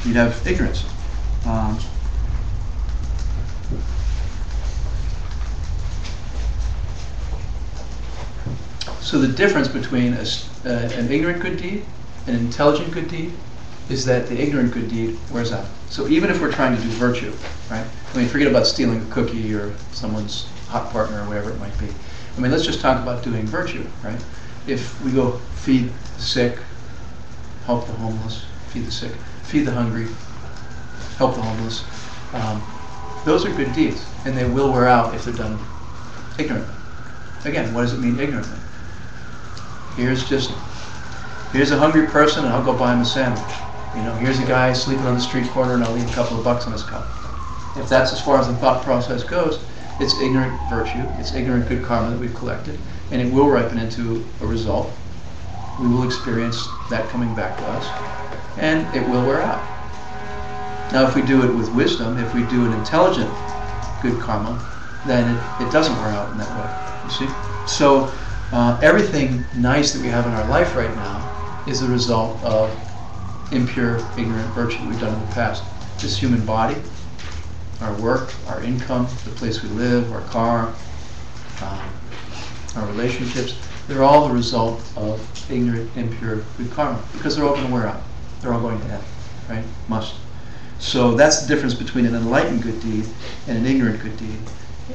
you'd have ignorance. So the difference between an ignorant good deed and an intelligent good deed is that the ignorant good deed wears out. So even if we're trying to do virtue, right? I mean, forget about stealing a cookie or someone's hot partner or whatever it might be. I mean, let's just talk about doing virtue, right? If we go feed the sick, help the homeless, feed the sick, feed the hungry, help the homeless, those are good deeds, and they will wear out if they're done ignorantly. Again, what does it mean ignorantly? Here's a hungry person, and I'll go buy him a sandwich. You know, here's a guy sleeping on the street corner, and I'll leave a couple of bucks in his cup. If that's as far as the thought process goes, it's ignorant virtue, it's ignorant good karma that we've collected, and it will ripen into a result. We will experience that coming back to us, and it will wear out. Now, if we do it with wisdom, if we do an intelligent good karma, then it doesn't wear out in that way, you see? So everything nice that we have in our life right now is the result of impure, ignorant virtue we've done in the past. This human body, our work, our income, the place we live, our car, our relationships, they're all the result of ignorant, impure, good karma, because they're all going to wear out. They're all going to end, right? Must. So that's the difference between an enlightened good deed and an ignorant good deed.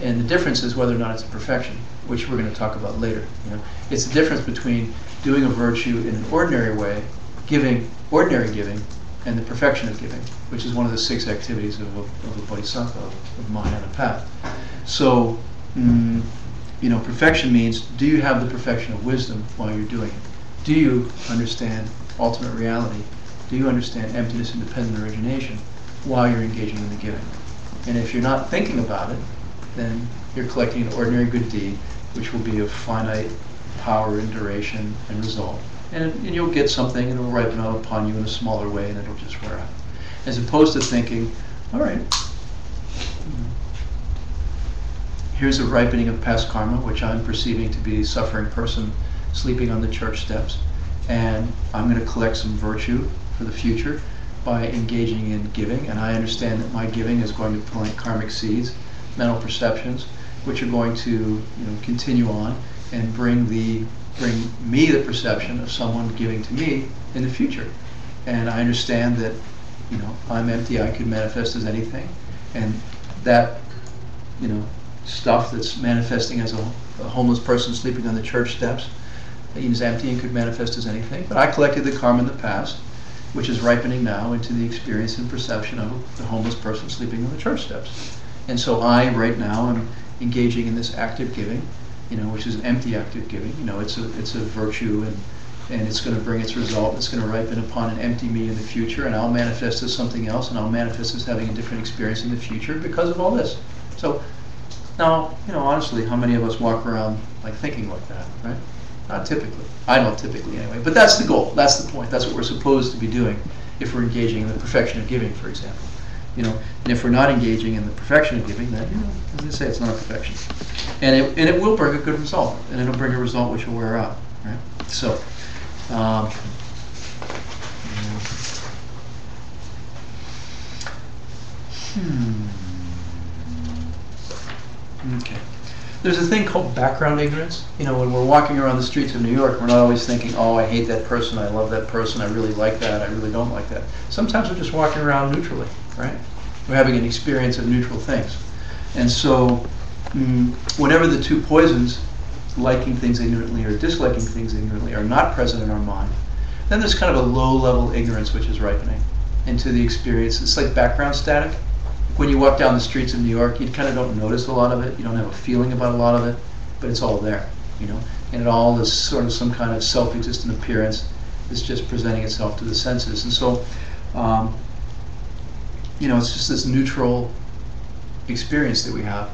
And the difference is whether or not it's a perfection, which we're going to talk about later. You know, it's the difference between doing a virtue in an ordinary way, giving, ordinary giving, and the perfection of giving, which is one of the 6 activities of a Bodhisattva, of Mahayana path. So, you know, perfection means, do you have the perfection of wisdom while you're doing it? Do you understand ultimate reality? Do you understand emptiness and dependent origination while you're engaging in the giving? And if you're not thinking about it, then you're collecting an ordinary good deed, which will be of finite power and duration and result. And you'll get something, and it will ripen out upon you in a smaller way, and it'll just wear out. As opposed to thinking, all right, here's a ripening of past karma, which I'm perceiving to be a suffering person sleeping on the church steps, and I'm going to collect some virtue for the future by engaging in giving, and I understand that my giving is going to plant karmic seeds, mental perceptions, which are going to, you know, continue on and bring me the perception of someone giving to me in the future. And I understand that, you know, I'm empty, I could manifest as anything, and that, you know, stuff that's manifesting as a homeless person sleeping on the church steps is empty and could manifest as anything. But I collected the karma in the past, which is ripening now into the experience and perception of the homeless person sleeping on the church steps. And so I, right now, am engaging in this active giving, you know, which is an empty active giving. You know, it's a virtue, and it's going to bring its result. It's going to ripen upon an empty me in the future, and I'll manifest as something else, and I'll manifest as having a different experience in the future because of all this. So now, you know, honestly, how many of us walk around like thinking like that, right? Not typically. I don't typically anyway. But that's the goal. That's the point. That's what we're supposed to be doing if we're engaging in the perfection of giving, for example. You know, and if we're not engaging in the perfection of giving, then, you know, as I say, it's not a perfection. And it will bring a good result, and it'll bring a result which will wear out, right? So, okay. There's a thing called background ignorance. You know, when we're walking around the streets of New York, we're not always thinking, oh, I hate that person, I love that person, I really like that, I really don't like that. Sometimes we're just walking around neutrally, right? We're having an experience of neutral things. And so, whenever the 2 poisons, liking things ignorantly or disliking things ignorantly, are not present in our mind, then there's kind of a low-level ignorance which is ripening into the experience. It's like background static. When you walk down the streets of New York, you kind of don't notice a lot of it. You don't have a feeling about a lot of it, but it's all there, you know. And it all is sort of some kind of self-existent appearance that's just presenting itself to the senses. And so, you know, it's just this neutral experience that we have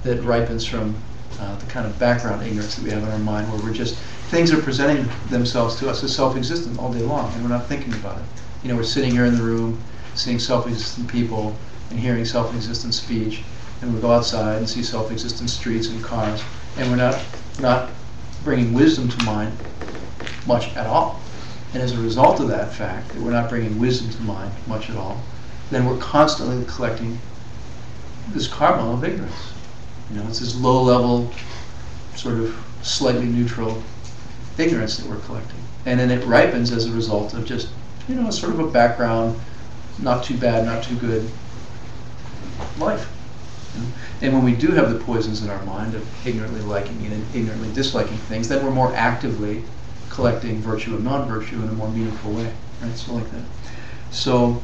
that ripens from the kind of background ignorance that we have in our mind, where we're just things are presenting themselves to us as self-existent all day long, and we're not thinking about it. You know, we're sitting here in the room, seeing self-existent people and hearing self-existent speech, and we go outside and see self-existent streets and cars, and we're not bringing wisdom to mind much at all. And as a result of that fact, that we're not bringing wisdom to mind much at all, then we're constantly collecting this karma of ignorance. You know, it's this low-level, sort of slightly neutral ignorance that we're collecting. And then it ripens as a result of just, you know, sort of a background, not too bad, not too good life. You know? And when we do have the poisons in our mind of ignorantly liking and ignorantly disliking things, then we're more actively collecting virtue and non-virtue in a more meaningful way, right? So like that. So,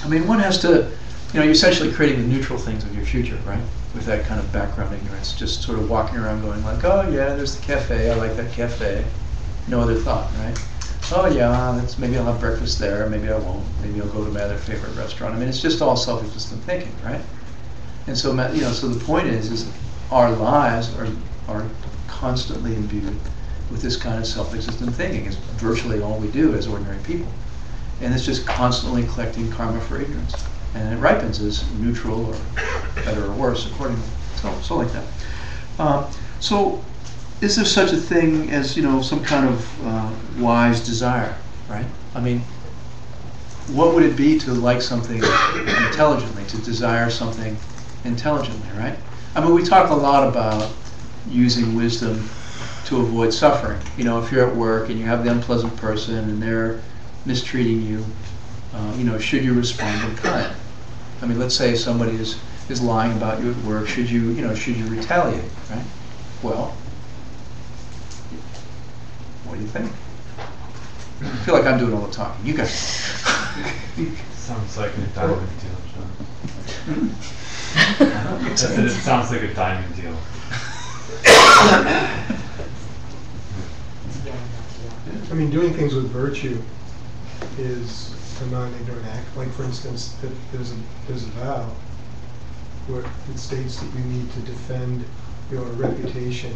I mean, one has to, you know, you're essentially creating the neutral things of your future, right? With that kind of background ignorance, just sort of walking around going like, oh yeah, there's the cafe, I like that cafe. No other thought, right? Oh yeah, maybe I'll have breakfast there, maybe I won't, maybe I'll go to my other favorite restaurant. I mean, it's just all self-existent thinking, right? And so, you know, so the point is our lives are constantly imbued with this kind of self-existent thinking. It's virtually all we do as ordinary people. And it's just constantly collecting karma for ignorance. And it ripens as neutral or better or worse accordingly. So like that. So is there such a thing as, you know, some kind of wise desire, right? I mean, what would it be to like something intelligently, to desire something intelligently, right? I mean, we talk a lot about using wisdom to avoid suffering. You know, if you're at work and you have the unpleasant person and they're mistreating you, you know, should you respond in kind? I mean, let's say somebody is lying about you at work. Should you retaliate, right? Well, what do you think? I feel like I'm doing all the talking. You guys. Sounds like a diamond deal, John. I said it sounds like a diamond deal. I mean, doing things with virtue is a non-ignorant act. Like, for instance, there's a vow where it states that you need to defend your reputation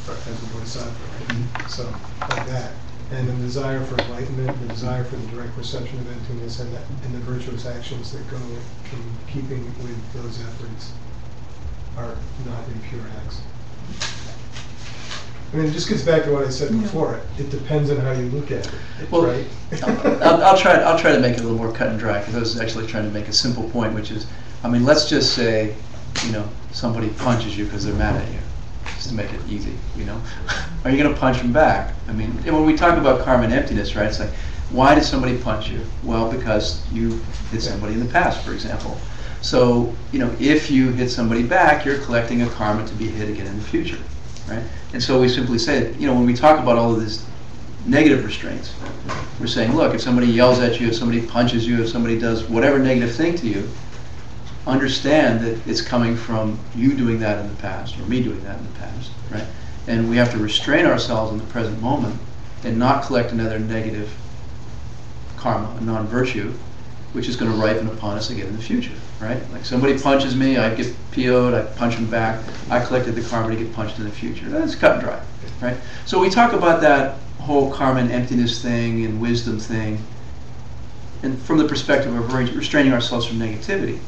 as a bodhisattva, right? So, like that. And the desire for enlightenment, the desire for the direct perception of emptiness, and the virtuous actions that go in keeping with those efforts are not impure acts. I mean, it just gets back to what I said before. It depends on how you look at it, well, right? I'll try to make it a little more cut and dry, because I was actually trying to make a simple point, which is, I mean, let's just say, you know, somebody punches you because they're mad at you, just to make it easy, you know. Are you going to punch them back? I mean, when we talk about karma and emptiness, right, it's like, why did somebody punch you? Well, because you hit somebody in the past, for example. So, you know, if you hit somebody back, you're collecting a karma to be hit again in the future, right? And so we simply say that, you know, when we talk about all of these negative restraints, we're saying, look, if somebody yells at you, if somebody punches you, if somebody does whatever negative thing to you, understand that it's coming from you doing that in the past, or me doing that in the past, right? And we have to restrain ourselves in the present moment and not collect another negative karma, a non-virtue, which is going to ripen upon us again in the future, right? Like somebody punches me, I get PO'd, I punch them back, I collected the karma to get punched in the future. That's cut and dry, right? So we talk about that whole karma and emptiness thing and wisdom thing, and from the perspective of restraining ourselves from negativity.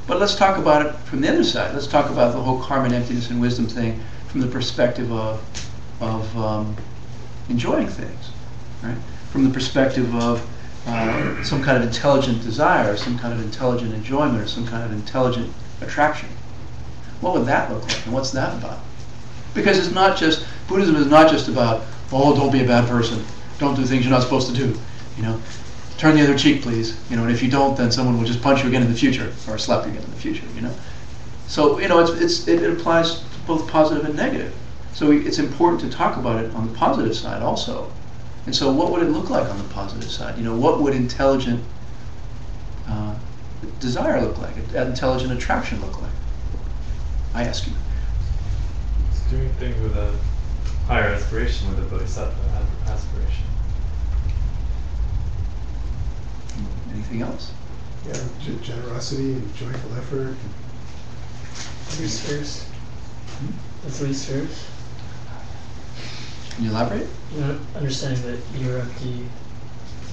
But let's talk about it from the other side. Let's talk about the whole karma and emptiness and wisdom thing from the perspective of enjoying things, right? From the perspective of some kind of intelligent desire, or some kind of intelligent enjoyment, or some kind of intelligent attraction. What would that look like, and what's that about? Because it's not just, Buddhism is not just about, oh, don't be a bad person, don't do things you're not supposed to do, you know, turn the other cheek, please, you know, and if you don't, then someone will just punch you again in the future, or slap you again in the future, you know. So, you know, it applies to both positive and negative. So it's important to talk about it on the positive side also. And so what would it look like on the positive side? You know, what would intelligent desire look like? Intelligent attraction look like? I ask you. It's doing things with a higher aspiration, with a bodhisattva aspiration. Anything else? Yeah, generosity and joyful effort. 3 spheres. That's 3 spheres. Can you elaborate? You know, understanding that you're empty,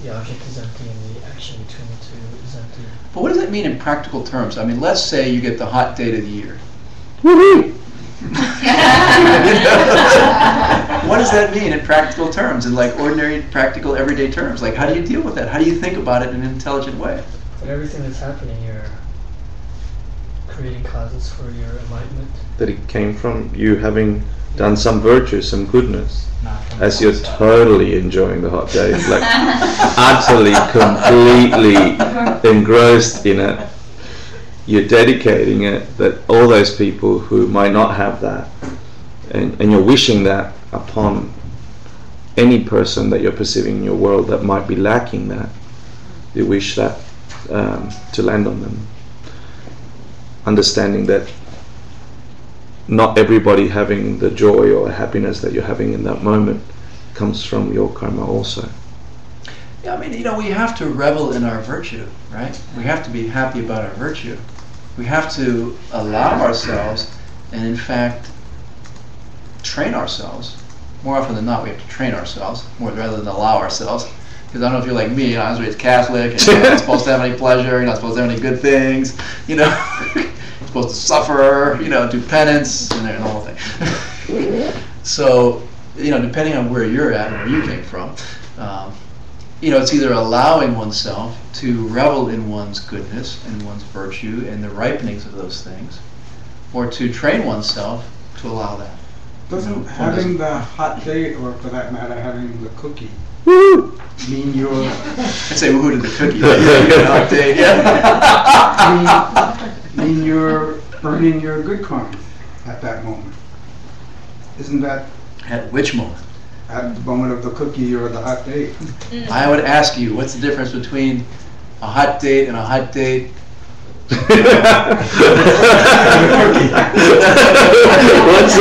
the object is empty, and the action between the two is empty. But what does that mean in practical terms? I mean, let's say you get the hot date of the year. Woohoo! What does that mean in practical terms, in like ordinary, practical, everyday terms? Like, how do you deal with that? How do you think about it in an intelligent way? But everything that's happening, you're creating causes for your enlightenment. That it came from you having done some virtue, some goodness, Not from as the you're outside. totally enjoying the hot day, like utterly, completely engrossed in it. You're dedicating it, that all those people who might not have that, and you're wishing that upon any person that you're perceiving in your world that might be lacking that, you wish that to land on them. Understanding that not everybody having the joy or happiness that you're having in that moment comes from your karma also. Yeah, I mean, you know, we have to revel in our virtue, right? We have to be happy about our virtue. We have to allow ourselves, and in fact, train ourselves. More often than not, we have to train ourselves more rather than allow ourselves. Because I don't know if you're like me, I was raised Catholic, and you're not supposed to have any pleasure, you're not supposed to have any good things, you know. You're supposed to suffer, you know, do penance, and the whole thing. So, you know, depending on where you're at and where you came from, you know, it's either allowing oneself to revel in one's goodness and one's virtue and the ripenings of those things, or to train oneself to allow that. Doesn't having the hot date, or for that matter, having the cookie, mean you're... I'd say woohoo to the cookie. Hot date, yeah. mean you're earning your good karma at that moment. Isn't that... At which moment? At the moment of the cookie or the hot date. I would ask you, what's the difference between a hot date and a hot date? What's the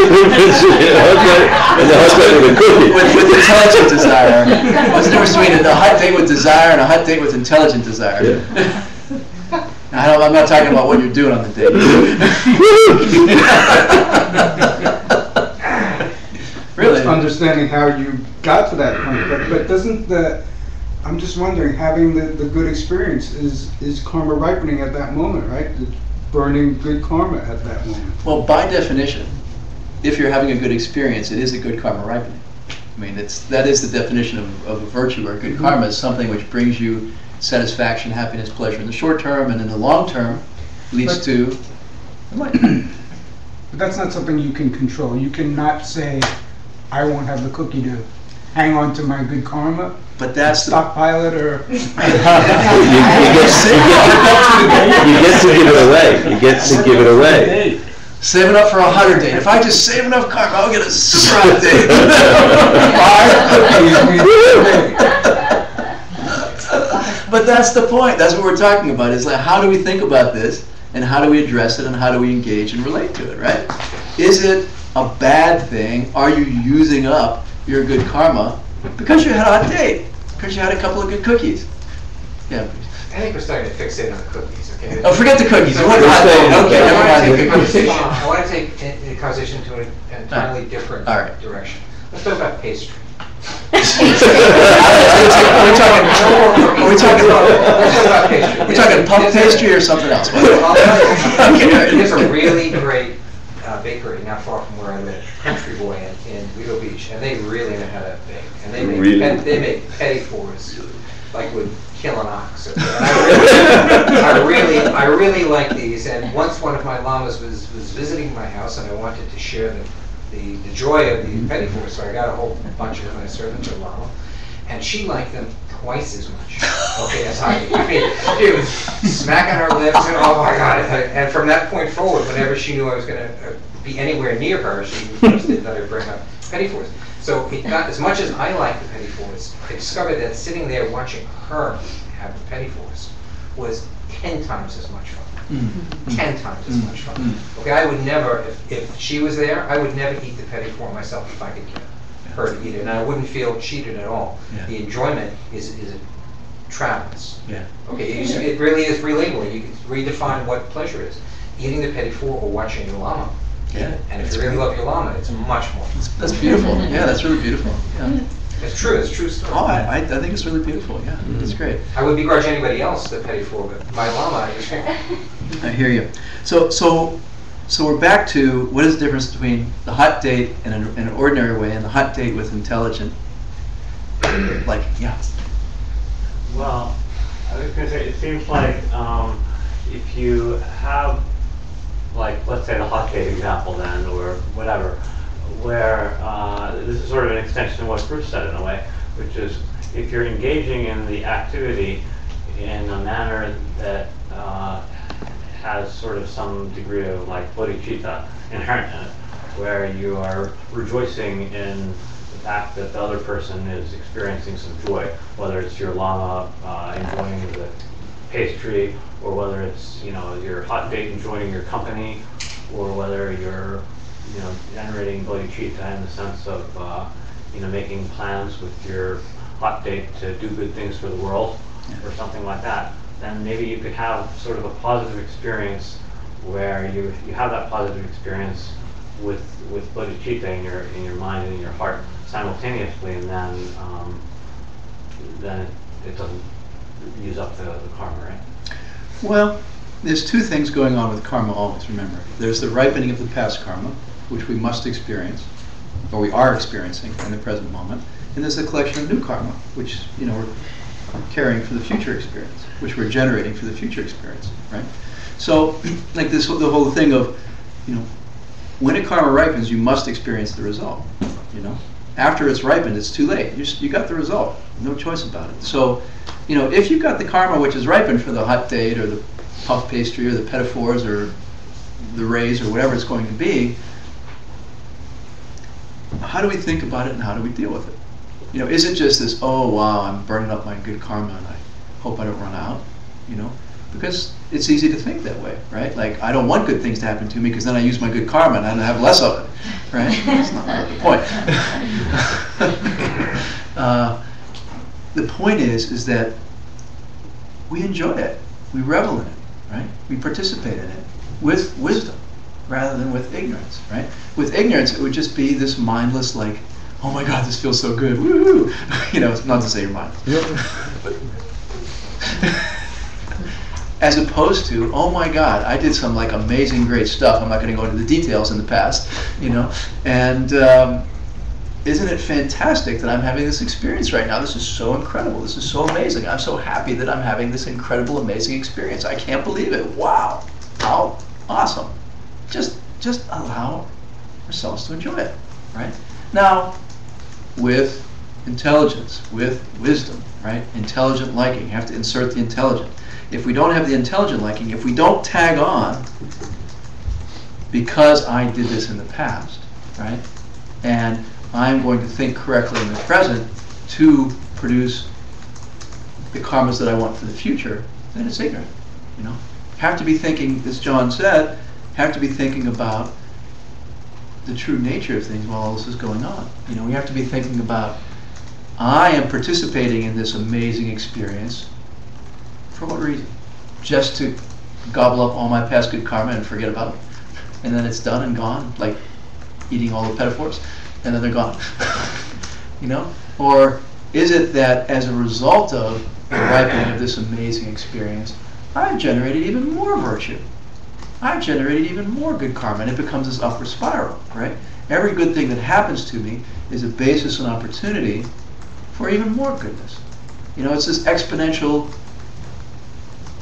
difference between a hot date and the hot date with a cookie? With intelligent desire. What's the difference between a hot date with desire and a hot date with intelligent desire? Yeah. I'm not talking about what you're doing on the date. Really? Understanding how you got to that point, but doesn't the... I'm just wondering, having the good experience is karma ripening at that moment, right? It's burning good karma at that moment. Well, by definition, if you're having a good experience, it is a good karma ripening. I mean, that is the definition of a virtue, or good karma is something which brings you satisfaction, happiness, pleasure in the short term, and in the long term leads to enlightenment. But that's not something you can control. You cannot say, I won't have the cookie to hang on to my good karma. But that's stockpile it, or you get to give it away. You get to give it away. Save it up for a 100 date. If I just save enough karma, I'll get a super hot date. But that's the point. That's what we're talking about. Is like, how do we think about this, and how do we address it, and how do we engage and relate to it, right? Is it a bad thing? Are you using up your good karma because you had a hot date, because you had a couple of good cookies? Yeah, please. I think we're starting to fixate on the cookies, okay? Oh, forget the cookies. So You want the hot date. Okay, never mind. I want to take the conversation to an entirely different direction. Let's talk about pastry. We're talking puff pastry or something else. There's a really great bakery not far from where I live, Country Boy in Lido Beach, and they really know how to bake. And they make petit fours like would kill an ox. Okay? And I really like these. And once one of my lamas was visiting my house, and I wanted to share the joy of the petit fours, so I got a whole bunch of them and I served them to Lama, and she liked them twice as much. Okay, as I mean, it was smacking her lips, and oh my God! And from that point forward, whenever she knew I was going to be anywhere near her, she requested that I bring up petit fours. So it got, as much as I liked the petit fours, I discovered that sitting there watching her have the petit fours was 10 times as much fun. 10 times as much fun. Okay, I would never, if she was there, I would never eat the petit four myself if I could get her to eat it, and I wouldn't feel cheated at all. Yeah. The enjoyment is it travels. Yeah. Okay, it really is relabeling. You can redefine what pleasure is. Eating the petit four or watching the Lama Yeah. And if you really love your Lama, it's much more. That's beautiful. Yeah, that's really beautiful. Yeah. It's true story. Oh, I think it's really beautiful. Yeah, it's great. I would begrudge anybody else the petty four, but my Lama is. I hear you. So we're back to what is the difference between the hot date in an ordinary way and the hot date with intelligent, like, yeah. Well, I was going to say, it seems like if you have, like, let's say the hot date example then, or whatever, where this is sort of an extension of what Bruce said in a way, which is if you're engaging in the activity in a manner that has sort of some degree of like bodhicitta inherent in it, where you are rejoicing in the fact that the other person is experiencing some joy, whether it's your Lama enjoying the pastry, or whether it's, you know, your hot date enjoying your company, or whether you're, you know, generating bodhicitta in the sense of, you know, making plans with your hot date to do good things for the world, or something like that. Then maybe you could have sort of a positive experience where you have that positive experience with bodhicitta in your mind and in your heart simultaneously, and then it doesn't use up the karma, right? Well, there's two things going on with karma always, remember. There's the ripening of the past karma, which we must experience, or we are experiencing in the present moment, and there's the collection of new karma, which, you know, we're carrying for the future experience, which we're generating for the future experience, right? So, like this, the whole thing of, you know, when a karma ripens, you must experience the result, you know? After it's ripened, it's too late. You got the result, no choice about it. So, you know, if you got the karma which is ripened for the hot date, or the puff pastry, or the pedophores, or the rays, or whatever it's going to be, how do we think about it and how do we deal with it? You know, is it just this, oh wow, I'm burning up my good karma and I hope I don't run out, you know? Because it's easy to think that way, right? Like, I don't want good things to happen to me because then I use my good karma and I have less of it, right? That's not really the point. The point is that we enjoy it, we revel in it, right? We participate in it with wisdom rather than with ignorance, right? With ignorance, it would just be this mindless, like, oh my God, this feels so good, woo-hoo! You know, not to say you're mindless. As opposed to, oh my God, I did some like amazing, great stuff. I'm not going to go into the details in the past, you know. And isn't it fantastic that I'm having this experience right now? This is so incredible. This is so amazing. I'm so happy that I'm having this incredible, amazing experience. I can't believe it. Wow, how awesome! Just allow ourselves to enjoy it, right? Now, with intelligence, with wisdom, right? Intelligent liking. You have to insert the intelligent. If we don't have the intelligent liking, if we don't tag on because I did this in the past, right? And I'm going to think correctly in the present to produce the karmas that I want for the future, then it's ignorant, you know? Have to be thinking, as John said, have to be thinking about the true nature of things while all this is going on. You know, we have to be thinking about, I am participating in this amazing experience. For what reason? Just to gobble up all my past good karma and forget about it? And then it's done and gone, like eating all the pedophores, and then they're gone. You know? Or is it that as a result of the ripening of this amazing experience, I've generated even more virtue? I've generated even more good karma, and it becomes this upward spiral, right? Every good thing that happens to me is a basis and opportunity for even more goodness. You know, it's this exponential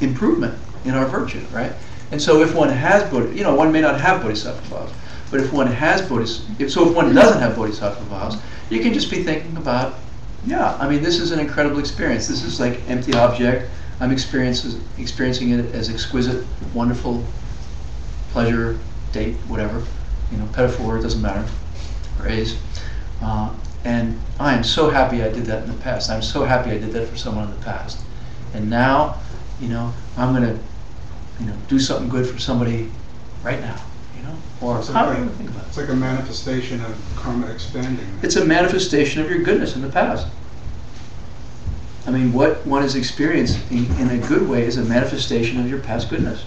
improvement in our virtue, right? And so if one has, you know, one may not have bodhisattva vows, but if one has if one doesn't have bodhisattva vows, you can just be thinking about, yeah, I mean, this is an incredible experience. This is like empty object. I'm experiencing it as exquisite, wonderful pleasure, date, whatever, you know, pedophore, it doesn't matter, raise. And I am so happy I did that in the past. I'm so happy I did that for someone in the past. And now, you know, I'm going to, you know, do something good for somebody right now, you know? Or how do you think about it? It's like a manifestation of karma expanding. It's a manifestation of your goodness in the past. I mean, what one is experiencing in a good way is a manifestation of your past goodness.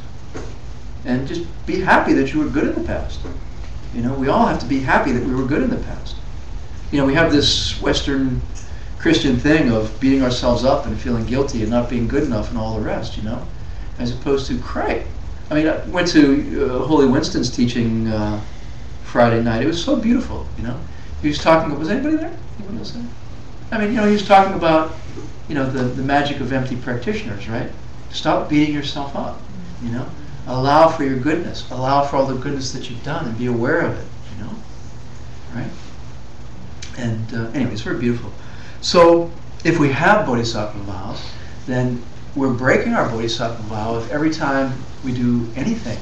And just be happy that you were good in the past. You know, we all have to be happy that we were good in the past. You know, we have this Western Christian thing of beating ourselves up and feeling guilty and not being good enough and all the rest, you know, as opposed to, great. I mean, I went to Holy Winston's teaching Friday night. It was so beautiful, you know. He was talking, was anybody there? Anybody else there? I mean, you know, he was talking about, you know, the magic of empty practitioners, right? Stop beating yourself up, you know. Allow for your goodness. Allow for all the goodness that you've done and be aware of it, you know, right? And anyway, it's very beautiful. So if we have Bodhisattva vows, then we're breaking our Bodhisattva vow if every time we do anything,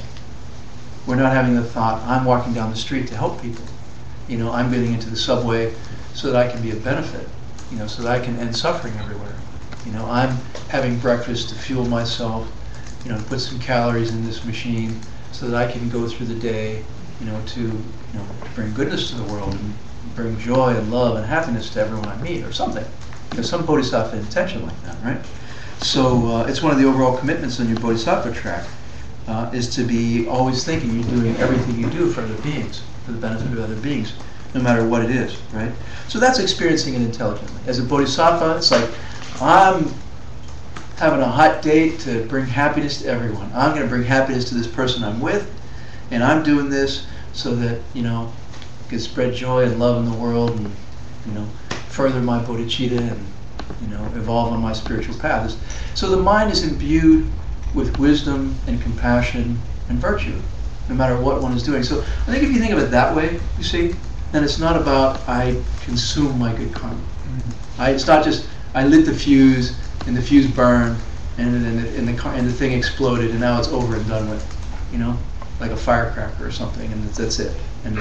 we're not having the thought, I'm walking down the street to help people. You know, I'm getting into the subway so that I can be a benefit, you know, so that I can end suffering everywhere. You know, I'm having breakfast to fuel myself, you know, to put some calories in this machine so that I can go through the day, you know, to bring goodness to the world and bring joy and love and happiness to everyone I meet, or something. You know, some Bodhisattva intention like that, right? So it's one of the overall commitments on your Bodhisattva track, is to be always thinking you're doing everything you do for other beings, for the benefit of other beings, no matter what it is, right? So that's experiencing it intelligently. As a Bodhisattva, it's like, I'm having a hot date to bring happiness to everyone. I'm going to bring happiness to this person I'm with, and I'm doing this so that, you know, I can spread joy and love in the world and, you know, further my bodhicitta and, you know, evolve on my spiritual path. So the mind is imbued with wisdom and compassion and virtue, no matter what one is doing. So I think if you think of it that way, you see, then it's not about I consume my good karma. It's not just I lit the fuse and the fuse burned and the thing exploded and now it's over and done with, you know, like a firecracker or something, and that's it. And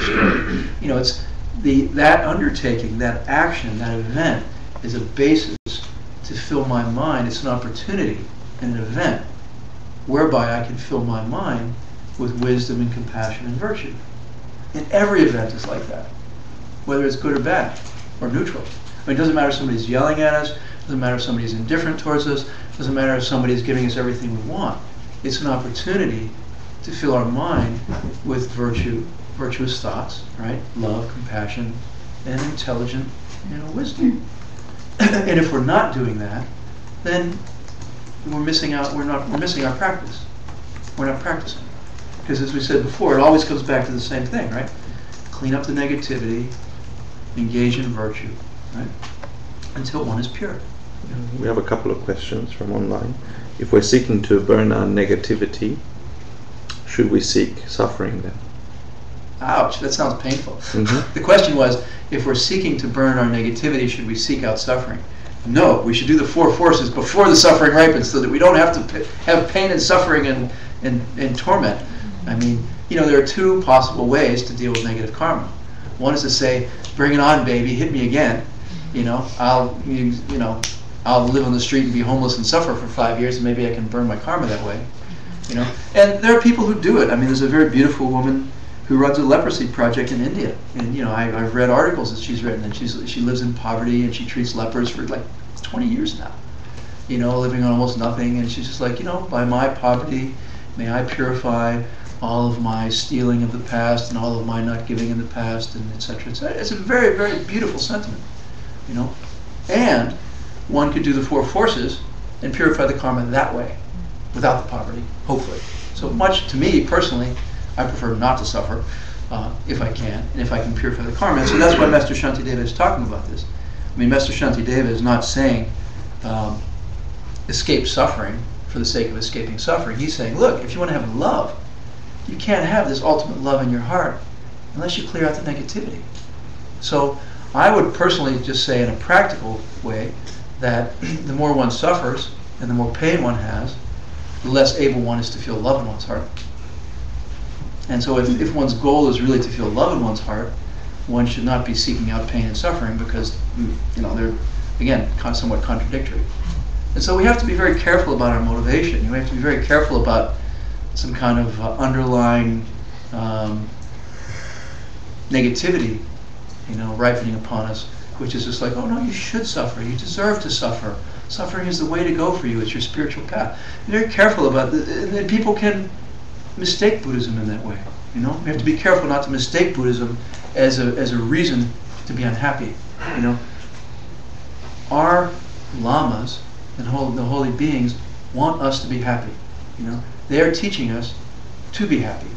you know, it's that undertaking, that action, that event is a basis to fill my mind. It's an opportunity and an event whereby I can fill my mind with wisdom and compassion and virtue. And every event is like that, whether it's good or bad or neutral. I mean, it doesn't matter if somebody's yelling at us, doesn't matter if somebody's indifferent towards us, doesn't matter if somebody's giving us everything we want. It's an opportunity to fill our mind with virtue, virtuous thoughts, right? Love, compassion, and intelligent, you know, wisdom. And if we're not doing that, then we're missing out. We're missing our practice. We're not practicing. Because as we said before, it always comes back to the same thing, right? Clean up the negativity, engage in virtue, right? Until one is pure. We have a couple of questions from online. If we're seeking to burn our negativity, should we seek suffering then? Ouch, that sounds painful. Mm-hmm. The question was, if we're seeking to burn our negativity, should we seek out suffering? No, we should do the 4 forces before the suffering ripens so that we don't have to have pain and suffering and torment. I mean, you know, there are 2 possible ways to deal with negative karma. One is to say, bring it on, baby, hit me again. You know, I'll live on the street and be homeless and suffer for 5 years, and maybe I can burn my karma that way. You know, and there are people who do it. I mean, there's a very beautiful woman who runs a leprosy project in India, and you know, I've read articles that she's written, and she lives in poverty and she treats lepers for like 20 years now. You know, living on almost nothing, and she's just like, you know, by my poverty, may I purify all of my stealing of the past and all of my not giving in the past, and etc. etc. It's a very, very beautiful sentiment, you know. And one could do the 4 forces and purify the karma that way, without the poverty, hopefully. So much, to me personally, I prefer not to suffer if I can, and if I can purify the karma. And so that's why Master Shantideva is talking about this. I mean, Master Shantideva is not saying escape suffering for the sake of escaping suffering. He's saying, look, if you want to have love, you can't have this ultimate love in your heart unless you clear out the negativity. So I would personally just say in a practical way that the more one suffers and the more pain one has, the less able one is to feel love in one's heart. And so if one's goal is really to feel love in one's heart, one should not be seeking out pain and suffering because, you know, they're, again, somewhat contradictory. And so we have to be very careful about our motivation. We have to be very careful about some kind of underlying negativity, you know, ripening upon us, which is just like, oh no, you should suffer, you deserve to suffer. Suffering is the way to go for you, it's your spiritual path. Be very careful about this, and people can mistake Buddhism in that way. You know, we have to be careful not to mistake Buddhism as a reason to be unhappy. You know, our lamas and the holy beings want us to be happy. You know, they are teaching us to be happy.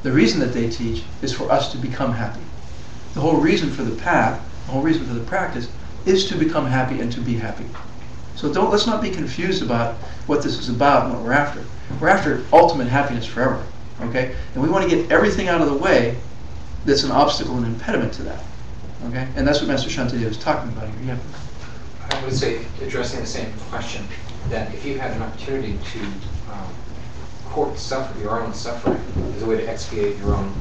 The reason that they teach is for us to become happy. The whole reason for the path, the whole reason for the practice, is to become happy and to be happy. So let's not be confused about what this is about and what we're after. We're after ultimate happiness forever, okay? And we want to get everything out of the way that's an obstacle and impediment to that, okay? And that's what Master Shantideva is talking about here. Yeah. I would say, addressing the same question, that if you had an opportunity to court your own suffering as a way to expiate your own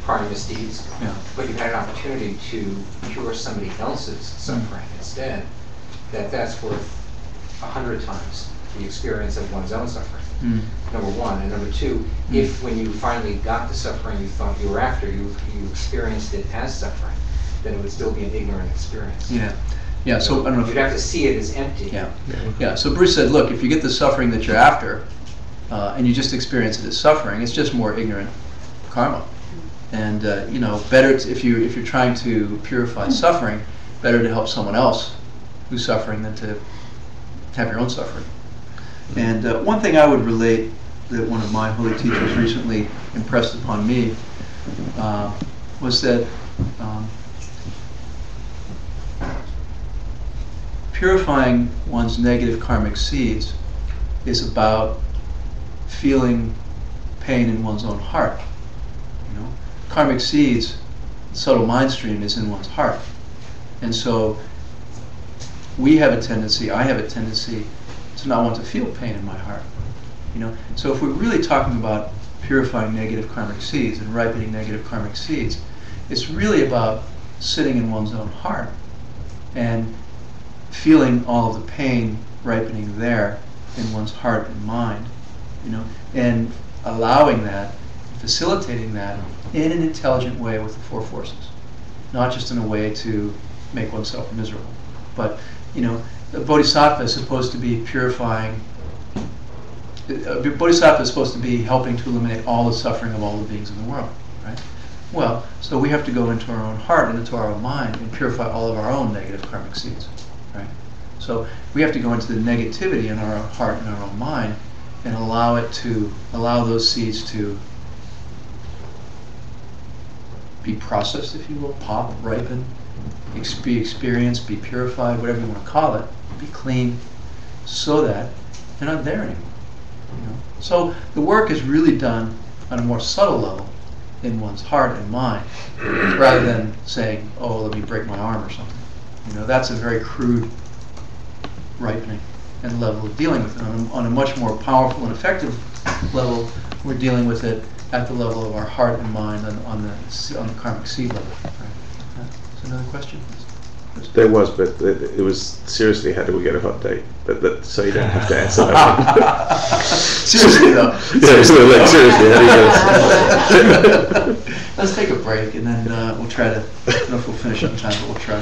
prior misdeeds, but you had an opportunity to cure somebody else's suffering instead, that's worth 100 times the experience of one's own suffering. Number one. And number two, if when you finally got the suffering you thought you were after, you experienced it as suffering, then it would still be an ignorant experience. Yeah, so I don't know if you'd have to see it as empty. Yeah, so Bruce said, look, if you get the suffering that you're after, and you just experience it as suffering, it's just more ignorant karma. And you know, better if you're trying to purify suffering, better to help someone else who's suffering than to have your own suffering. And one thing I would relate that one of my holy teachers recently impressed upon me was that purifying one's negative karmic seeds is about feeling pain in one's own heart. You know, karmic seeds, subtle mind stream is in one's heart, and so I have a tendency to not want to feel pain in my heart. You know, so if we're really talking about purifying negative karmic seeds and ripening negative karmic seeds, it's really about sitting in one's own heart and feeling all of the pain ripening there in one's heart and mind, you know, and allowing that, facilitating that in an intelligent way with the four forces, not just in a way to make oneself miserable. But, you know, the Bodhisattva is supposed to be purifying. Bodhisattva is supposed to be helping to eliminate all the suffering of all the beings in the world, right? Well, so we have to go into our own heart and into our own mind and purify all of our own negative karmic seeds, right? So we have to go into the negativity in our own heart and our own mind and allow those seeds to be processed, if you will, pop, ripen, be experienced, be purified, whatever you want to call it, be clean, so that they're not there anymore. You know? So the work is really done on a more subtle level in one's heart and mind, rather than saying, "Oh, let me break my arm" or something. You know, that's a very crude ripening and level of dealing with it. On a much more powerful and effective level, we're dealing with it at the level of our heart and mind on the karmic seed level. Right? Is there another question? There was, but it was seriously, how do we get a hot date? But so you don't have to answer that. Seriously though. Seriously, how do you get Let's take a break and then we'll try to. I don't know if we'll finish on time, but we'll try.